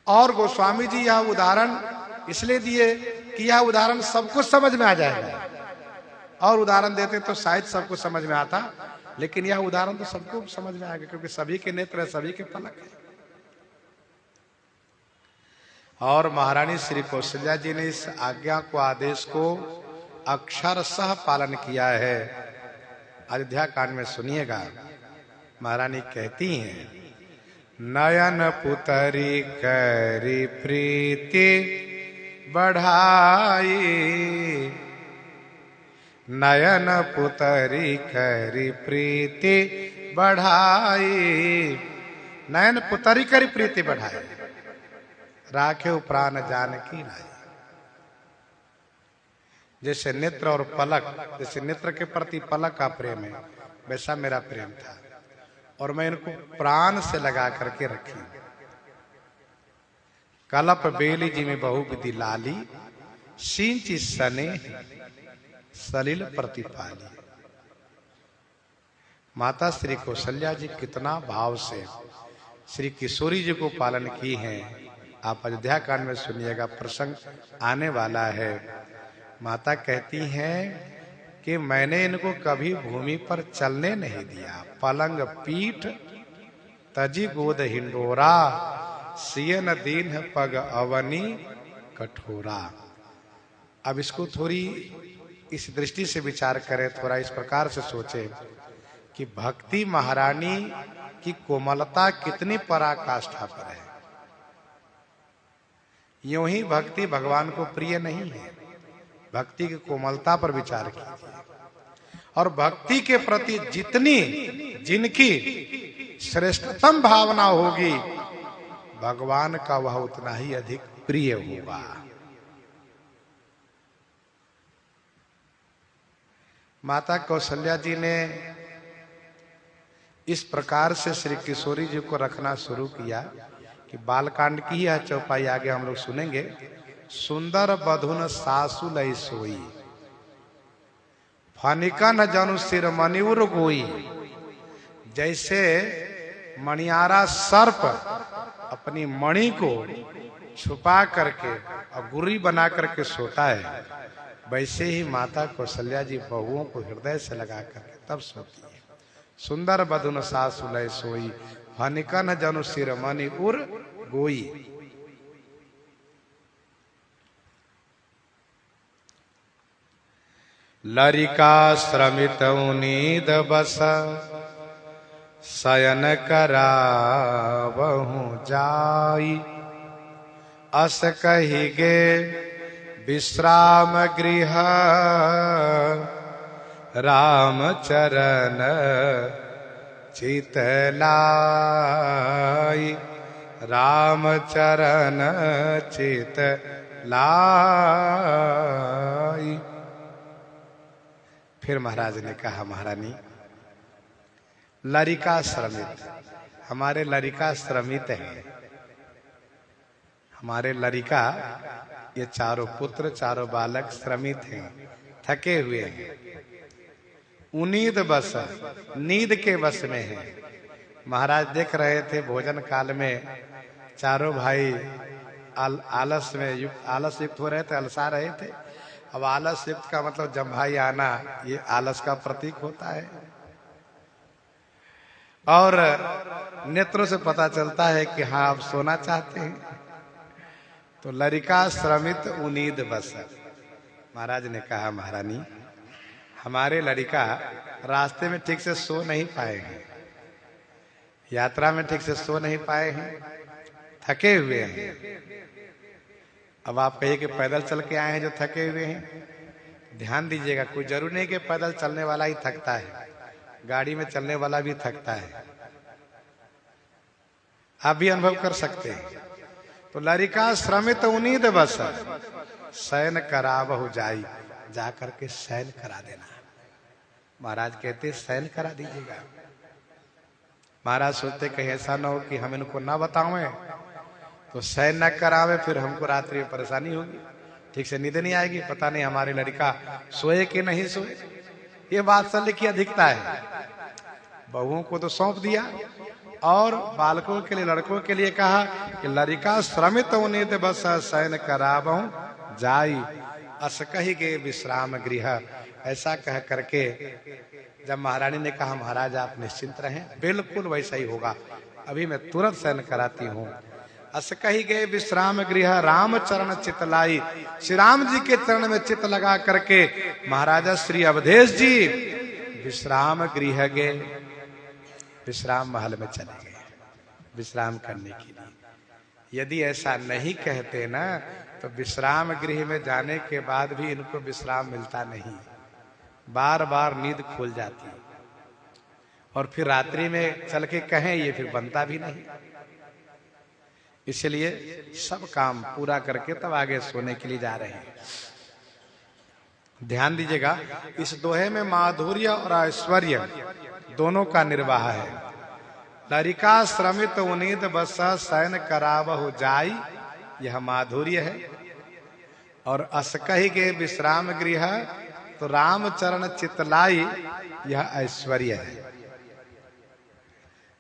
और गोस्वामी जी यह उदाहरण इसलिए दिए कि यह उदाहरण सबको समझ में आ जाएगा। और उदाहरण देते तो शायद सबको समझ में आता, लेकिन यह उदाहरण तो सबको समझ में आएगा, क्योंकि सभी के नेत्र है, सभी के पलक है। और महारानी श्री कौशल्या जी ने इस आज्ञा को, आदेश को अक्षरशः पालन किया है। अयोध्या कांड में सुनिएगा, महारानी कहती हैं, नयन पुतरी करी प्रीति बढ़ाई, नयन पुतरी करी प्रीति बढ़ाई, नयन पुतरी करी प्रीति बढ़ाई, राखे प्राण जानकी नाई। जैसे नेत्र और पलक, जैसे नेत्र के प्रति पलक का प्रेम है, वैसा मेरा प्रेम था और मैं इनको प्राण से लगा करके रखी। कलप बेली जी में बहु विधि लाली, सिंची सने सलिल प्रतिपाली। माता श्री कौशल्या जी कितना भाव से श्री किशोरी जी को पालन की हैं। आप अयोध्या कांड में सुनिएगा, प्रसंग आने वाला है। माता कहती हैं कि मैंने इनको कभी भूमि पर चलने नहीं दिया। पलंग पीठ तजी गोद हिंडोरा, सियन दीन पग अवनी कठोरा। अब इसको थोड़ी इस दृष्टि से विचार करें, थोड़ा इस प्रकार से सोचें कि भक्ति महारानी की कोमलता कितनी पराकाष्ठा पर है। यूं ही भक्ति भगवान को प्रिय नहीं है, भक्ति की कोमलता पर विचार कीजिए। और भक्ति के प्रति जितनी जिनकी श्रेष्ठतम भावना होगी, भगवान का वह उतना ही अधिक प्रिय होगा। माता कौशल्या जी ने इस प्रकार से श्री किशोरी जी को रखना शुरू किया कि बालकांड की यह चौपाई आगे हम लोग सुनेंगे। सुंदर बधुन सासु लई सोई, फनिका न जनु सिर मनिउर गोई। जैसे मणियारा सर्प अपनी मणि को छुपा करके और गुर्री बना करके सोता है, वैसे ही माता कौशल्या जी बहुओं को हृदय से लगा करके तब सोती है। सुंदर बधुन सासु लय सोई, फनिका न जनु सिर मनि उर गोई। लरिका श्रमित नींद बस, शयन करावहु जाई। अस कही गे विश्राम गृह, राम चरण चित लाई। राम चरण चित लाई। फिर महाराज ने कहा, महारानी लरिका श्रमित, हमारे लरिका श्रमित हैं। हमारे लरिका ये चारों पुत्र, चारों बालक श्रमित हैं, थके हुए हैं। उनीद बस, नींद के बस में है। महाराज देख रहे थे भोजन काल में चारों भाई आलस युक्त हो रहे थे, अलसा रहे थे। अब आलस युक्त का मतलब जब भाई आना, ये आलस का प्रतीक होता है। और नेत्रों से पता चलता है कि हाँ आप सोना चाहते हैं। तो लरिका श्रमित उनीद बस। महाराज ने कहा, महारानी हमारे लड़िका रास्ते में ठीक से सो नहीं पाए हैं, यात्रा में ठीक से सो नहीं पाए हैं, थके हुए हैं। अब आप कहिए कि पैदल चल के आए हैं जो थके हुए हैं। ध्यान दीजिएगा, कोई जरूरी नहीं कि पैदल चलने वाला ही थकता है, गाड़ी में चलने वाला भी थकता है। आप भी अनुभव कर सकते हैं। तो लरिका श्रमित उनीद बस शयन करावहु जाई, जा करके शयन करा देना। महाराज कहते शयन करा दीजिएगा। महाराज सोचते कहीं ऐसा ना हो कि हम इनको ना बतावें तो शयन न करावे, फिर हमको रात्रि में परेशानी होगी, ठीक से नींद नहीं आएगी, पता नहीं हमारी लड़का सोए कि नहीं सोए। ये वात्सल्य की अधिकता है। बहुओं को तो सौंप दिया और बालकों के लिए, लड़कों के लिए कहा कि लड़का श्रमित उन्नीत बस शयन करावहु जाई, अस कही गे विश्राम गृह। ऐसा कह करके जब महारानी ने कहा महाराज आप निश्चिंत रहें, बिल्कुल वैसा ही होगा, अभी मैं तुरंत शयन कराती हूँ। अस कही गए विश्राम गृह राम चरण चित लाई। श्री राम जी के चरण में चित लगा करके महाराजा श्री अवधेश जी विश्राम गृह गए, विश्राम महल में चले गए विश्राम करने के लिए। यदि ऐसा नहीं कहते ना तो विश्राम गृह में जाने के बाद भी इनको विश्राम मिलता नहीं, बार बार नींद खुल जाती, और फिर रात्रि में चल के कहें ये फिर बनता भी नहीं। इसलिए सब काम पूरा करके तब आगे सोने के लिए जा रहे हैं। ध्यान दीजिएगा, इस दोहे में माधुर्य और ऐश्वर्य दोनों का निर्वाह है। लरिका श्रमित उनीद बस शयन करावहु जाई, यह माधुर्य है, और असकही के विश्राम गृह तो राम चरण चितलाई, यह ऐश्वर्य है।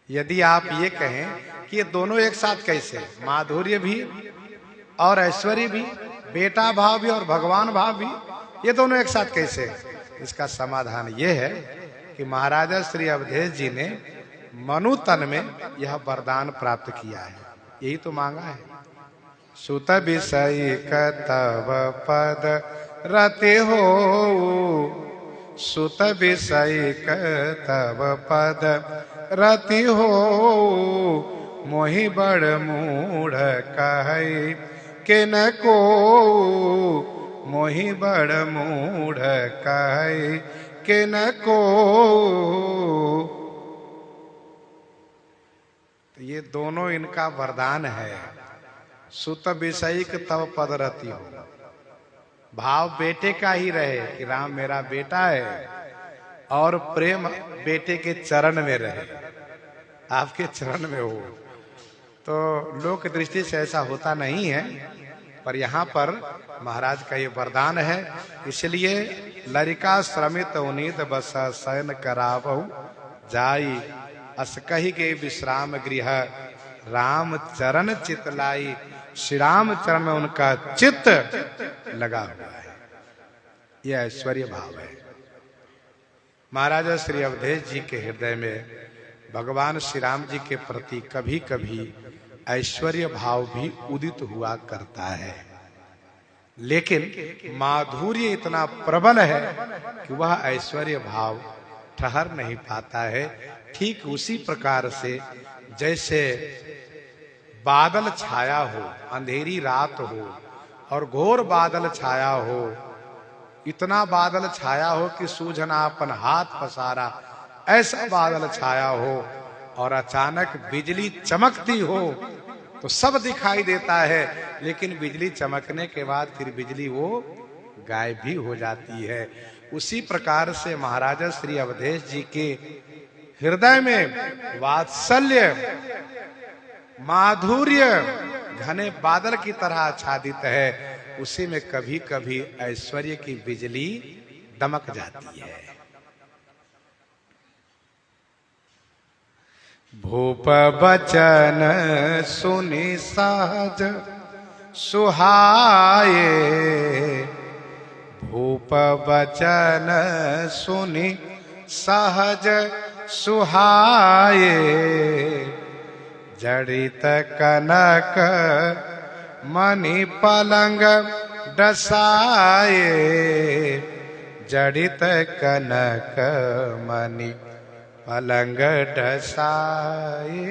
यदि आप ये कहें कि ये दोनों एक साथ कैसे, माधुर्य भी और ऐश्वर्य भी, बेटा भाव भी और भगवान भाव भी, ये दोनों एक साथ कैसे? इसका समाधान ये है कि महाराजा श्री अवधेश जी ने मनु तन में यह वरदान प्राप्त किया है, यही तो मांगा है। सुत विषय तव पद रति हो, सुत विषय तव पद रति हो, मोहि बड़ मूढ़ कहै के न को, मोहि बड़ मूढ़ कहै के न को। तो ये दोनों इनका वरदान है। सुत विषयिक तव पद रति हो, भाव बेटे का ही रहे कि राम मेरा बेटा है, और प्रेम बेटे के चरण में रहे, आपके चरण में हो। तो लोक दृष्टि से ऐसा होता नहीं है, पर यहाँ पर महाराज का ये वरदान है। इसलिए लरिका श्रमित उनीत बस शयन करावहु जाई, अस कही के विश्राम गृह राम चरण चित लाई। श्री राम चरण में उनका चित्त लगा हुआ है, यह ऐश्वर्य भाव है। महाराजा श्री अवधेश जी के हृदय में भगवान श्री राम जी के प्रति कभी कभी ऐश्वर्य भाव भी उदित हुआ करता है, लेकिन माधुर्य इतना प्रबल है कि वह ऐश्वर्य भाव ठहर नहीं पाता है। ठीक उसी प्रकार से जैसे बादल छाया हो, अंधेरी रात हो और घोर बादल छाया हो, इतना बादल छाया हो कि सूझना अपन हाथ पसारा, ऐसा बादल छाया हो, और अचानक बिजली चमकती हो तो सब दिखाई देता है, लेकिन बिजली चमकने के बाद फिर बिजली वो गायब भी हो जाती है। उसी प्रकार से महाराजा श्री अवधेश जी के हृदय में वात्सल्य माधुर्य घने बादल की तरह आच्छादित है, उसी में कभी कभी ऐश्वर्य की बिजली दमक जाती है। भूप बचन सुनि सहज सुहाए, भूप बचन सुनि सहज सुहाए, जड़ित कनक मणि पलंग डसाए, जड़ित कनक मणि पलंग डसाए।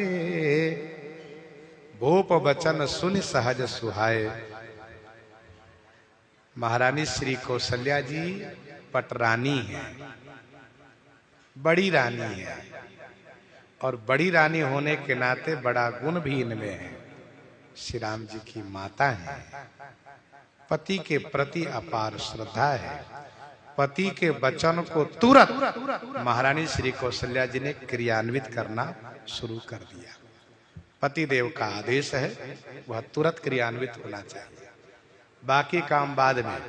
भूप बचन सुनि सहज सुहाए। महारानी श्री कौशल्या जी पटरानी है, बड़ी रानी है, और बड़ी रानी होने के नाते बड़ा गुण भी इनमें है। श्री राम जी की माता हैं, पति के प्रति अपार श्रद्धा है। पति के वचन को तुरंत महारानी श्री कौशल्या जी ने क्रियान्वित करना शुरू कर दिया। पति देव का आदेश है, वह तुरंत क्रियान्वित होना चाहिए, बाकी काम बाद में।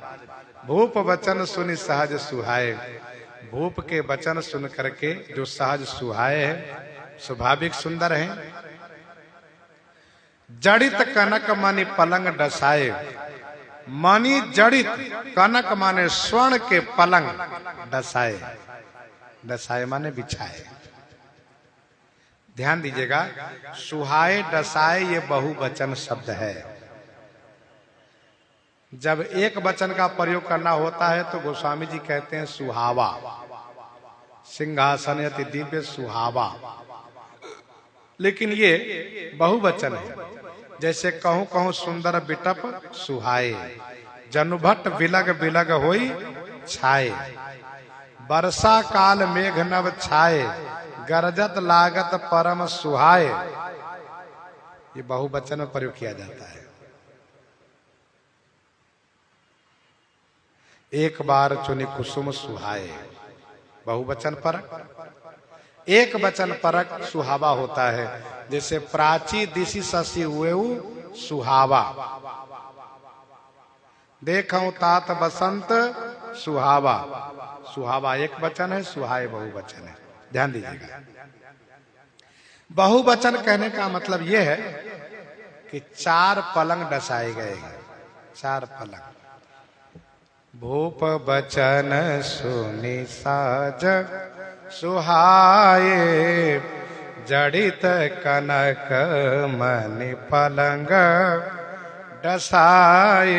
भूप वचन सुनि सहज सुहाए, भूप के वचन सुन करके जो सहज सुहाए है, स्वाभाविक सुंदर है। जड़ित कनक मणि पलंग डसाए, मणि जड़ित कनक माने स्वर्ण के पलंग डसाए, डसाए माने बिछाए। ध्यान दीजिएगा, सुहाए डसाए ये बहुवचन शब्द है। जब एक वचन का प्रयोग करना होता है तो गोस्वामी जी कहते हैं सुहावा, सिंहासन यति दिव्य सुहावा। लेकिन ये बहुवचन है। जैसे कहूं कहूं सुंदर बिटप सुहाए, जनुभट बिलग बिलग होई छाए, वर्षा काल मेघ नव छाए, गरजत लागत परम सुहाए। ये बहुवचन में प्रयोग किया जाता है। एक बार चुनी कुसुम सुहाए, बहुवचन परक। एक वचन परक सुहावा होता है। जैसे प्राची दिशि शशि हुए सुहावा, देखूं तात बसंत सुहावा। सुहावा एक वचन है, सुहाए बहुवचन है। ध्यान दीजिएगा, बहुवचन कहने का मतलब यह है कि चार पलंग डसाए गए हैं, चार पलंग। भूप बचन सुनि साज सुहाए, जड़ित कनक मणि पलंग डसाए।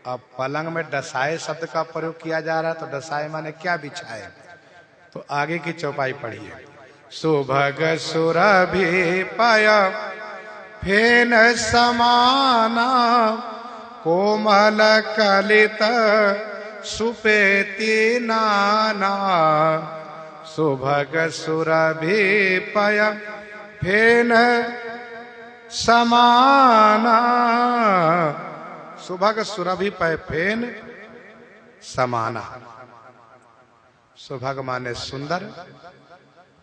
अब पलंग में डसाए शब्द का प्रयोग किया जा रहा है, तो डसाए माने क्या बिछाए। तो आगे की चौपाई पढ़िए। सुभग सुरभि पय फेन समाना, कोमल कलित सुपेति नाना। सुभग सुरभि पय फेन समाना, सुभग सुरभि पय फेन समाना। सुभग माने सुंदर,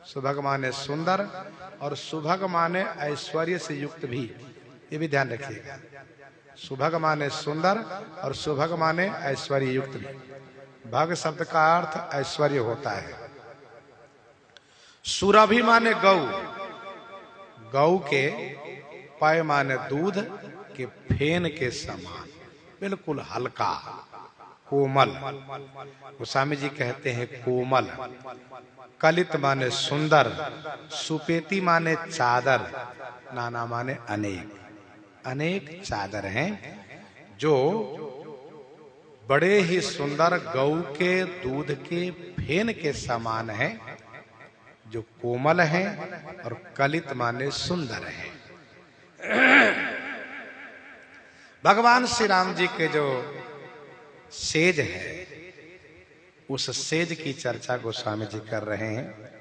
सुभग माने सुंदर, और सुभग माने ऐश्वर्य से युक्त भी। ये भी ध्यान रखिएगा, सुभग माने सुंदर और सुभग माने ऐश्वर्य युक्त भी। भग शब्द का अर्थ ऐश्वर्य होता है। सुरभि माने गौ, गौ के पय माने दूध के फेन के समान, बिल्कुल हल्का कोमल। गोस्वामी जी कहते हैं कोमल। कलित माने सुंदर, सुपेति माने चादर, नाना माने अनेक। अनेक चादर हैं जो बड़े ही सुंदर गौ के दूध के फेन के समान हैं, जो कोमल हैं और कलित माने सुंदर हैं। भगवान श्री राम जी के जो सेज है, उस सेज की चर्चा गोस्वामी जी कर रहे हैं।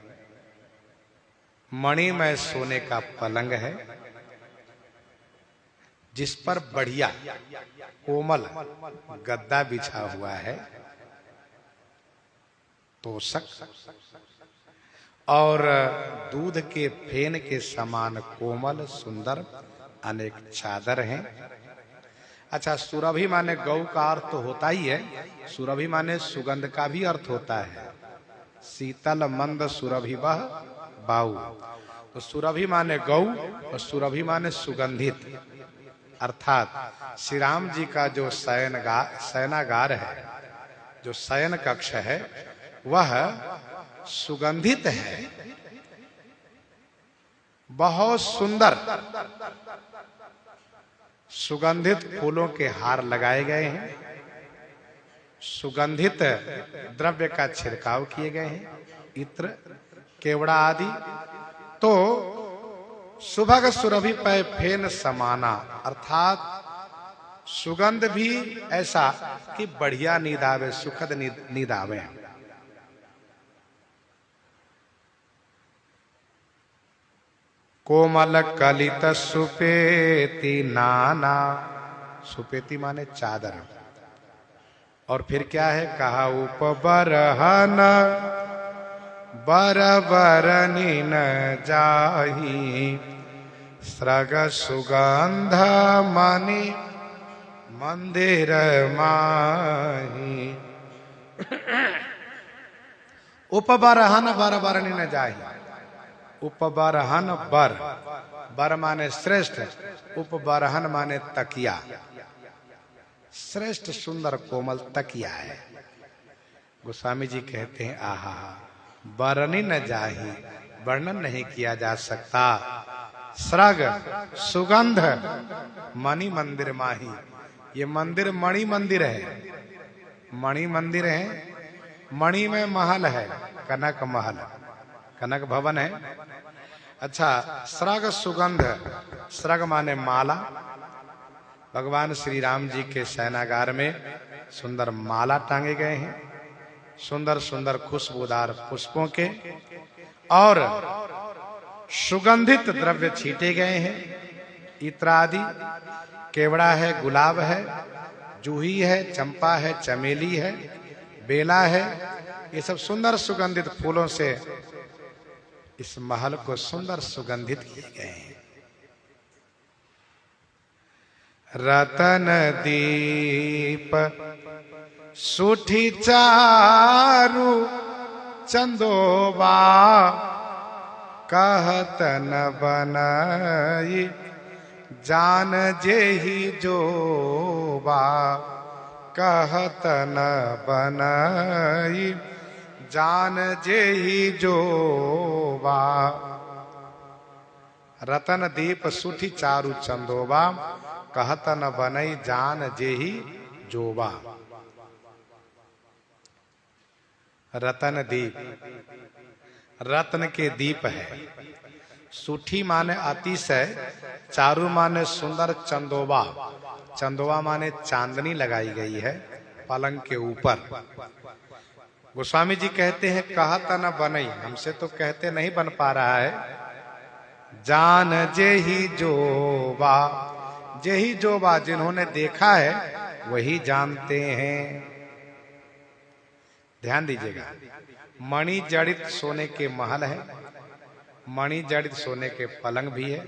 मणिमय सोने का पलंग है, जिस पर बढ़िया कोमल गद्दा बिछा हुआ है, तोशक, और दूध के फेन के समान कोमल सुंदर अनेक चादर हैं। अच्छा, सुरभि माने गौ का अर्थ तो होता ही है, सुरभि माने सुगंध का भी अर्थ होता है। शीतल मंद सुरभि वह बाऊ, तो सुरभि माने गौ और सुरभि माने सुगंधित। अर्थात श्री राम जी का जो शयनागार है, जो शयन कक्ष है, वह सुगंधित है, बहुत सुंदर। सुगंधित फूलों के हार लगाए गए हैं, सुगंधित द्रव्य का छिड़काव किए गए हैं, इत्र, केवड़ा आदि। तो सुभग सुरभि पय फेन समाना, अर्थात सुगंध भी ऐसा कि बढ़िया नींद आवे, सुखद नींद आवे। कोमल कलित सुपेति नाना, सुपेति माने चादर। और फिर क्या है, कहा उपबरहन बरबरनी न जाही, स्रग सुगंध मणि मंदिर माही। उपबरहन बरबरनी न जाही, उपबरहन बर, बर माने श्रेष्ठ, उपबरहन माने तकिया, श्रेष्ठ सुंदर कोमल तकिया है। गोस्वामी जी कहते हैं आहा, बरनी न जाही, वर्णन नहीं किया जा सकता। स्रग सुगंध मणि मंदिर माही, ये मंदिर मणि मंदिर है, मणि मंदिर है, मणि में महल है, कनक महल, कनक भवन है। अच्छा, स्रग सुगंध, स्रग माने माला, भगवान श्री राम जी के शयनागार में सुंदर माला टांगे गए हैं, सुंदर सुंदर खुशबूदार पुष्पों के, और सुगंधित द्रव्य छीटे गए हैं, इत्रादि, केवड़ा है, गुलाब है, जूही है, चंपा है, चमेली है, बेला है, ये सब सुंदर सुगंधित फूलों से इस महल को सुंदर सुगंधित किए गए हैं। रतन दीप सुठी चारु चंदोबा, कहत न बनई जान जेहि जोबा, कहत न बनई जान जेहि जोबा। रतन दीप सुठी चारु चंदोबा, कहत न बनई जान जेहि जोबा। रतन दीप, रत्न के दीप है। सुठी माने अतिशय, चारु माने सुंदर, चंदोबा, चंदोबा माने चांदनी लगाई गई है पलंग के ऊपर। गोस्वामी जी कहते हैं कहत न बनई, हमसे तो कहते नहीं बन पा रहा है। जान जेहि जोबा, जेहि जोबा, जिन्होंने देखा है वही जानते हैं। ध्यान दीजिएगा, मणि जड़ित सोने के महल है, मणि जड़ित सोने के पलंग भी है,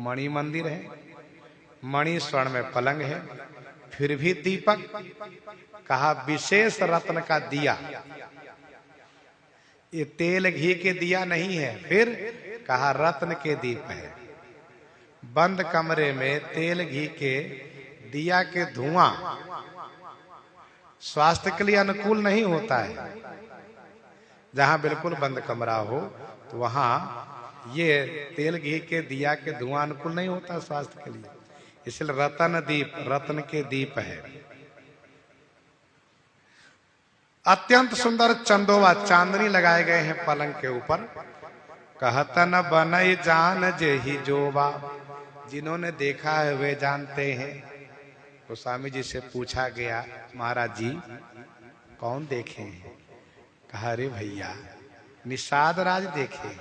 मणि मंदिर है, मणि स्वर्ण में पलंग है, फिर भी दीपक, कहा विशेष रत्न का दिया, ये तेल घी के दिया नहीं है, फिर कहा रत्न के दीप है। बंद कमरे में तेल घी के दिया के धुआं स्वास्थ्य के लिए अनुकूल नहीं होता है। जहां बिल्कुल बंद कमरा हो तो वहां ये तेल घी के दिया के धुआं अनुकूल नहीं होता स्वास्थ्य के लिए, इसलिए रतन दीप, रत्न के दीप है। अत्यंत सुंदर चंदोवा, चांदनी लगाए गए हैं पलंग के ऊपर। कहत न बनई जान जेहि जोबा, जिन्होंने देखा है वे जानते हैं। तो स्वामी जी से पूछा गया, महाराज जी कौन देखे हैं? कहा रे भैया निषाद राज देखे।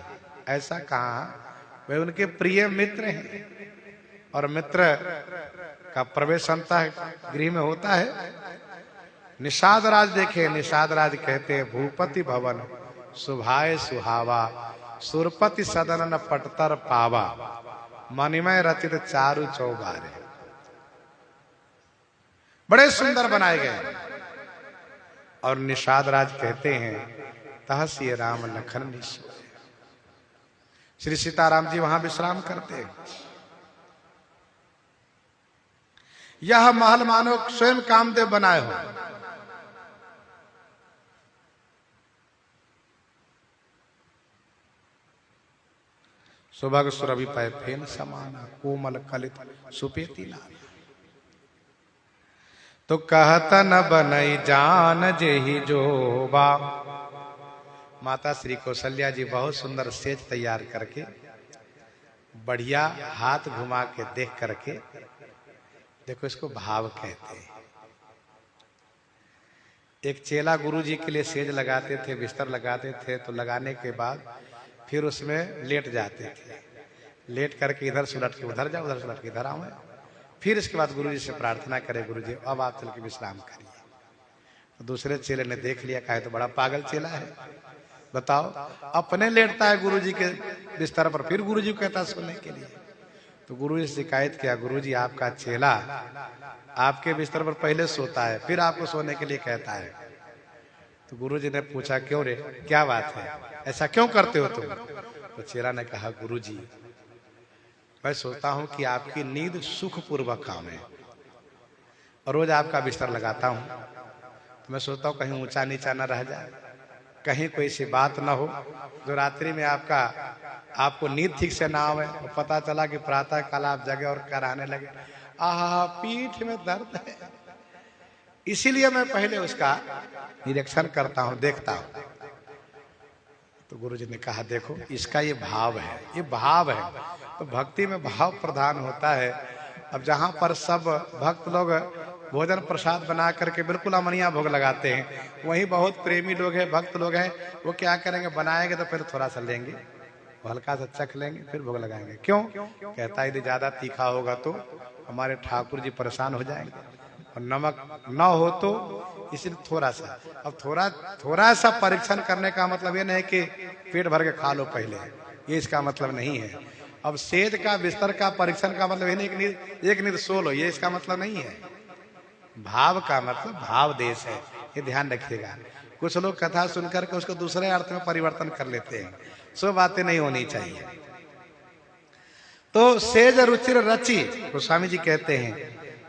ऐसा कहा? वे उनके प्रिय मित्र हैं, और मित्र का प्रवेश अंतः गृह में होता है। निषाद राज देखे। निषाद राज कहते हैं भूपति भवन सुभाए सुहावा, सुरपति सदन न पटतर पावा, मणिमय रचित चारु चौबारे। बड़े सुंदर बनाए गए। और निषाद राज कहते हैं तहसीय राम लखन निशोए। श्री सीताराम जी वहां विश्राम करते हैं। यह महल मानो स्वयं कामदेव बनाए हो। सुभग सुरभि पय फेन समाना, कोमल कलित सुपेति नाना। तो कहत न बनई जान जेहि जोबा। माता श्री कौशल्या जी बहुत सुंदर सेज तैयार करके, बढ़िया हाथ घुमा के देख करके, देखो इसको भाव कहते हैं। एक चेला गुरु जी के लिए सेज लगाते थे, बिस्तर लगाते थे, तो लगाने के बाद फिर उसमें लेट जाते थे। लेट करके इधर सुलट के उधर जाओ, उधर सुलट के इधर आओ। फिर इसके बाद गुरु जी से प्रार्थना करे, गुरु जी अब आप चल के विश्राम करिए। तो दूसरे चेले ने देख लिया, कहा तो बड़ा पागल चेला है, बताओ अपने लेटता है गुरु जी के बिस्तर पर, फिर गुरु जी को कहता सोने के लिए। तो गुरु जी शिकायत किया, गुरु जी आपका चेला आपके बिस्तर पर पहले सोता है, फिर आपको सोने के लिए कहता है। तो गुरु जी ने पूछा, क्यों रे, क्या बात है, ऐसा क्यों करते हो तुम? तो चेला ने कहा, गुरु जी मैं सोचता हूं कि आपकी नींद सुखपूर्वक आवे, और रोज आपका बिस्तर लगाता हूं, तो मैं सोचता हूं कहीं ऊंचा नीचा न रह जाए, कहीं कोई सी बात ना हो जो रात्रि में आपको नींद ठीक से ना आवे, और पता चला कि प्रातः काल आप जगे और कराने लगे, आहा पीठ में दर्द है। इसीलिए मैं पहले उसका निरीक्षण करता हूं, देखता हूं। तो गुरु जी ने कहा, देखो इसका ये भाव है, ये भाव है। तो भक्ति में भाव प्रधान होता है। अब जहां पर सब भक्त लोग भोजन प्रसाद बना करके बिल्कुल अमनिया भोग लगाते हैं, वहीं बहुत प्रेमी लोग हैं, भक्त लोग हैं, वो क्या करेंगे, बनाएंगे तो फिर थोड़ा सा लेंगे, हल्का सा चख लेंगे, फिर भोग लगाएंगे। क्यों? कहता है यदि ज्यादा तीखा होगा तो हमारे ठाकुर जी परेशान हो जाएंगे, और नमक न हो तो इसलिए थोड़ा सा। अब थोड़ा सा परीक्षण करने का मतलब ये नहीं कि पेट भर के खा लो पहले, ये इसका मतलब नहीं है। अब सेज का बिस्तर का परीक्षण का मतलब ये नहीं कि एक नींद सो लो, ये इसका मतलब नहीं है। भाव का मतलब भाव देश है, ये ध्यान रखिएगा। कुछ लोग कथा सुनकर के उसको दूसरे अर्थ में परिवर्तन कर लेते हैं, सो बातें नहीं होनी चाहिए। तो सेज रुचिर रची, गोस्वामी जी कहते हैं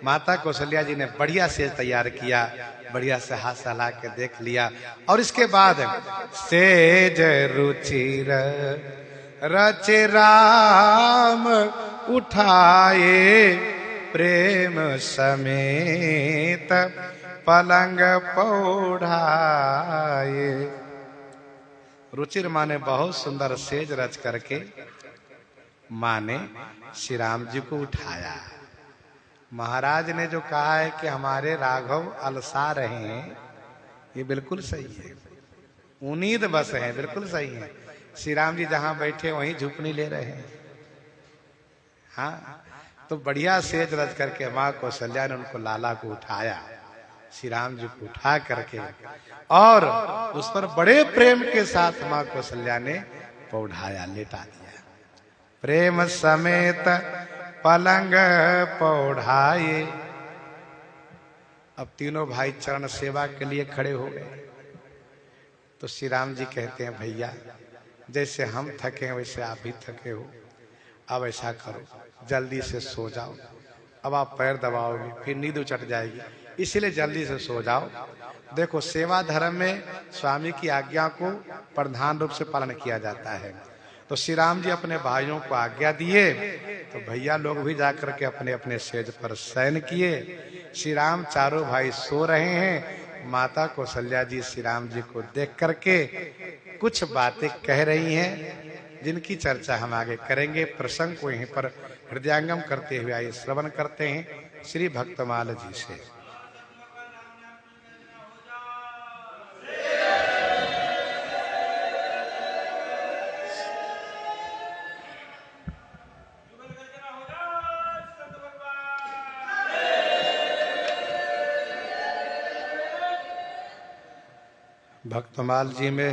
माता कौशल्या जी ने बढ़िया सेज तैयार किया, बढ़िया से हाथ सहला के देख लिया, और इसके बाद सेज रुचिर रचे राम उठाए, प्रेम समेत पलंग पौढ़ाए। रुचिर माने बहुत सुंदर सेज रच करके माँ ने श्री राम जी को उठाया। महाराज ने जो कहा है कि हमारे राघव अलसा रहे हैं, ये बिल्कुल सही है, उम्मीद बस है, बिल्कुल सही है। श्री राम जी जहां बैठे वहीं झुकनी ले रहे हैं। हाँ, तो बढ़िया सेज रच करके माँ कौशल्या ने उनको लाला को उठाया, श्री राम जी को उठा करके, और उस पर बड़े प्रेम के साथ माँ कौशल्या ने पौढ़ाया, लेटा दिया। प्रेम समेत पलंग पौढ़ाए। अब तीनों भाई चरण सेवा के लिए खड़े हो गए। तो श्री राम जी कहते हैं, भैया जैसे हम थके हैं वैसे आप भी थके हो, अब ऐसा करो जल्दी से सो जाओ, अब आप पैर दबाओगे फिर नींद उचट जाएगी, इसलिए जल्दी से सो जाओ। देखो सेवा धर्म में स्वामी की आज्ञा को प्रधान रूप से पालन किया जाता है। तो श्री राम जी अपने भाइयों को आज्ञा दिए, तो भैया लोग भी जाकर के अपने अपने सेज पर शयन किए। श्री राम चारों भाई सो रहे हैं। माता कौशल्या जी श्री राम जी को देख करके कुछ बातें कह रही हैं, जिनकी चर्चा हम आगे करेंगे। प्रसंग को यहीं पर हृदयांगम करते हुए आइए श्रवण करते हैं श्री भक्तमाल जी से। भक्तमाल जी में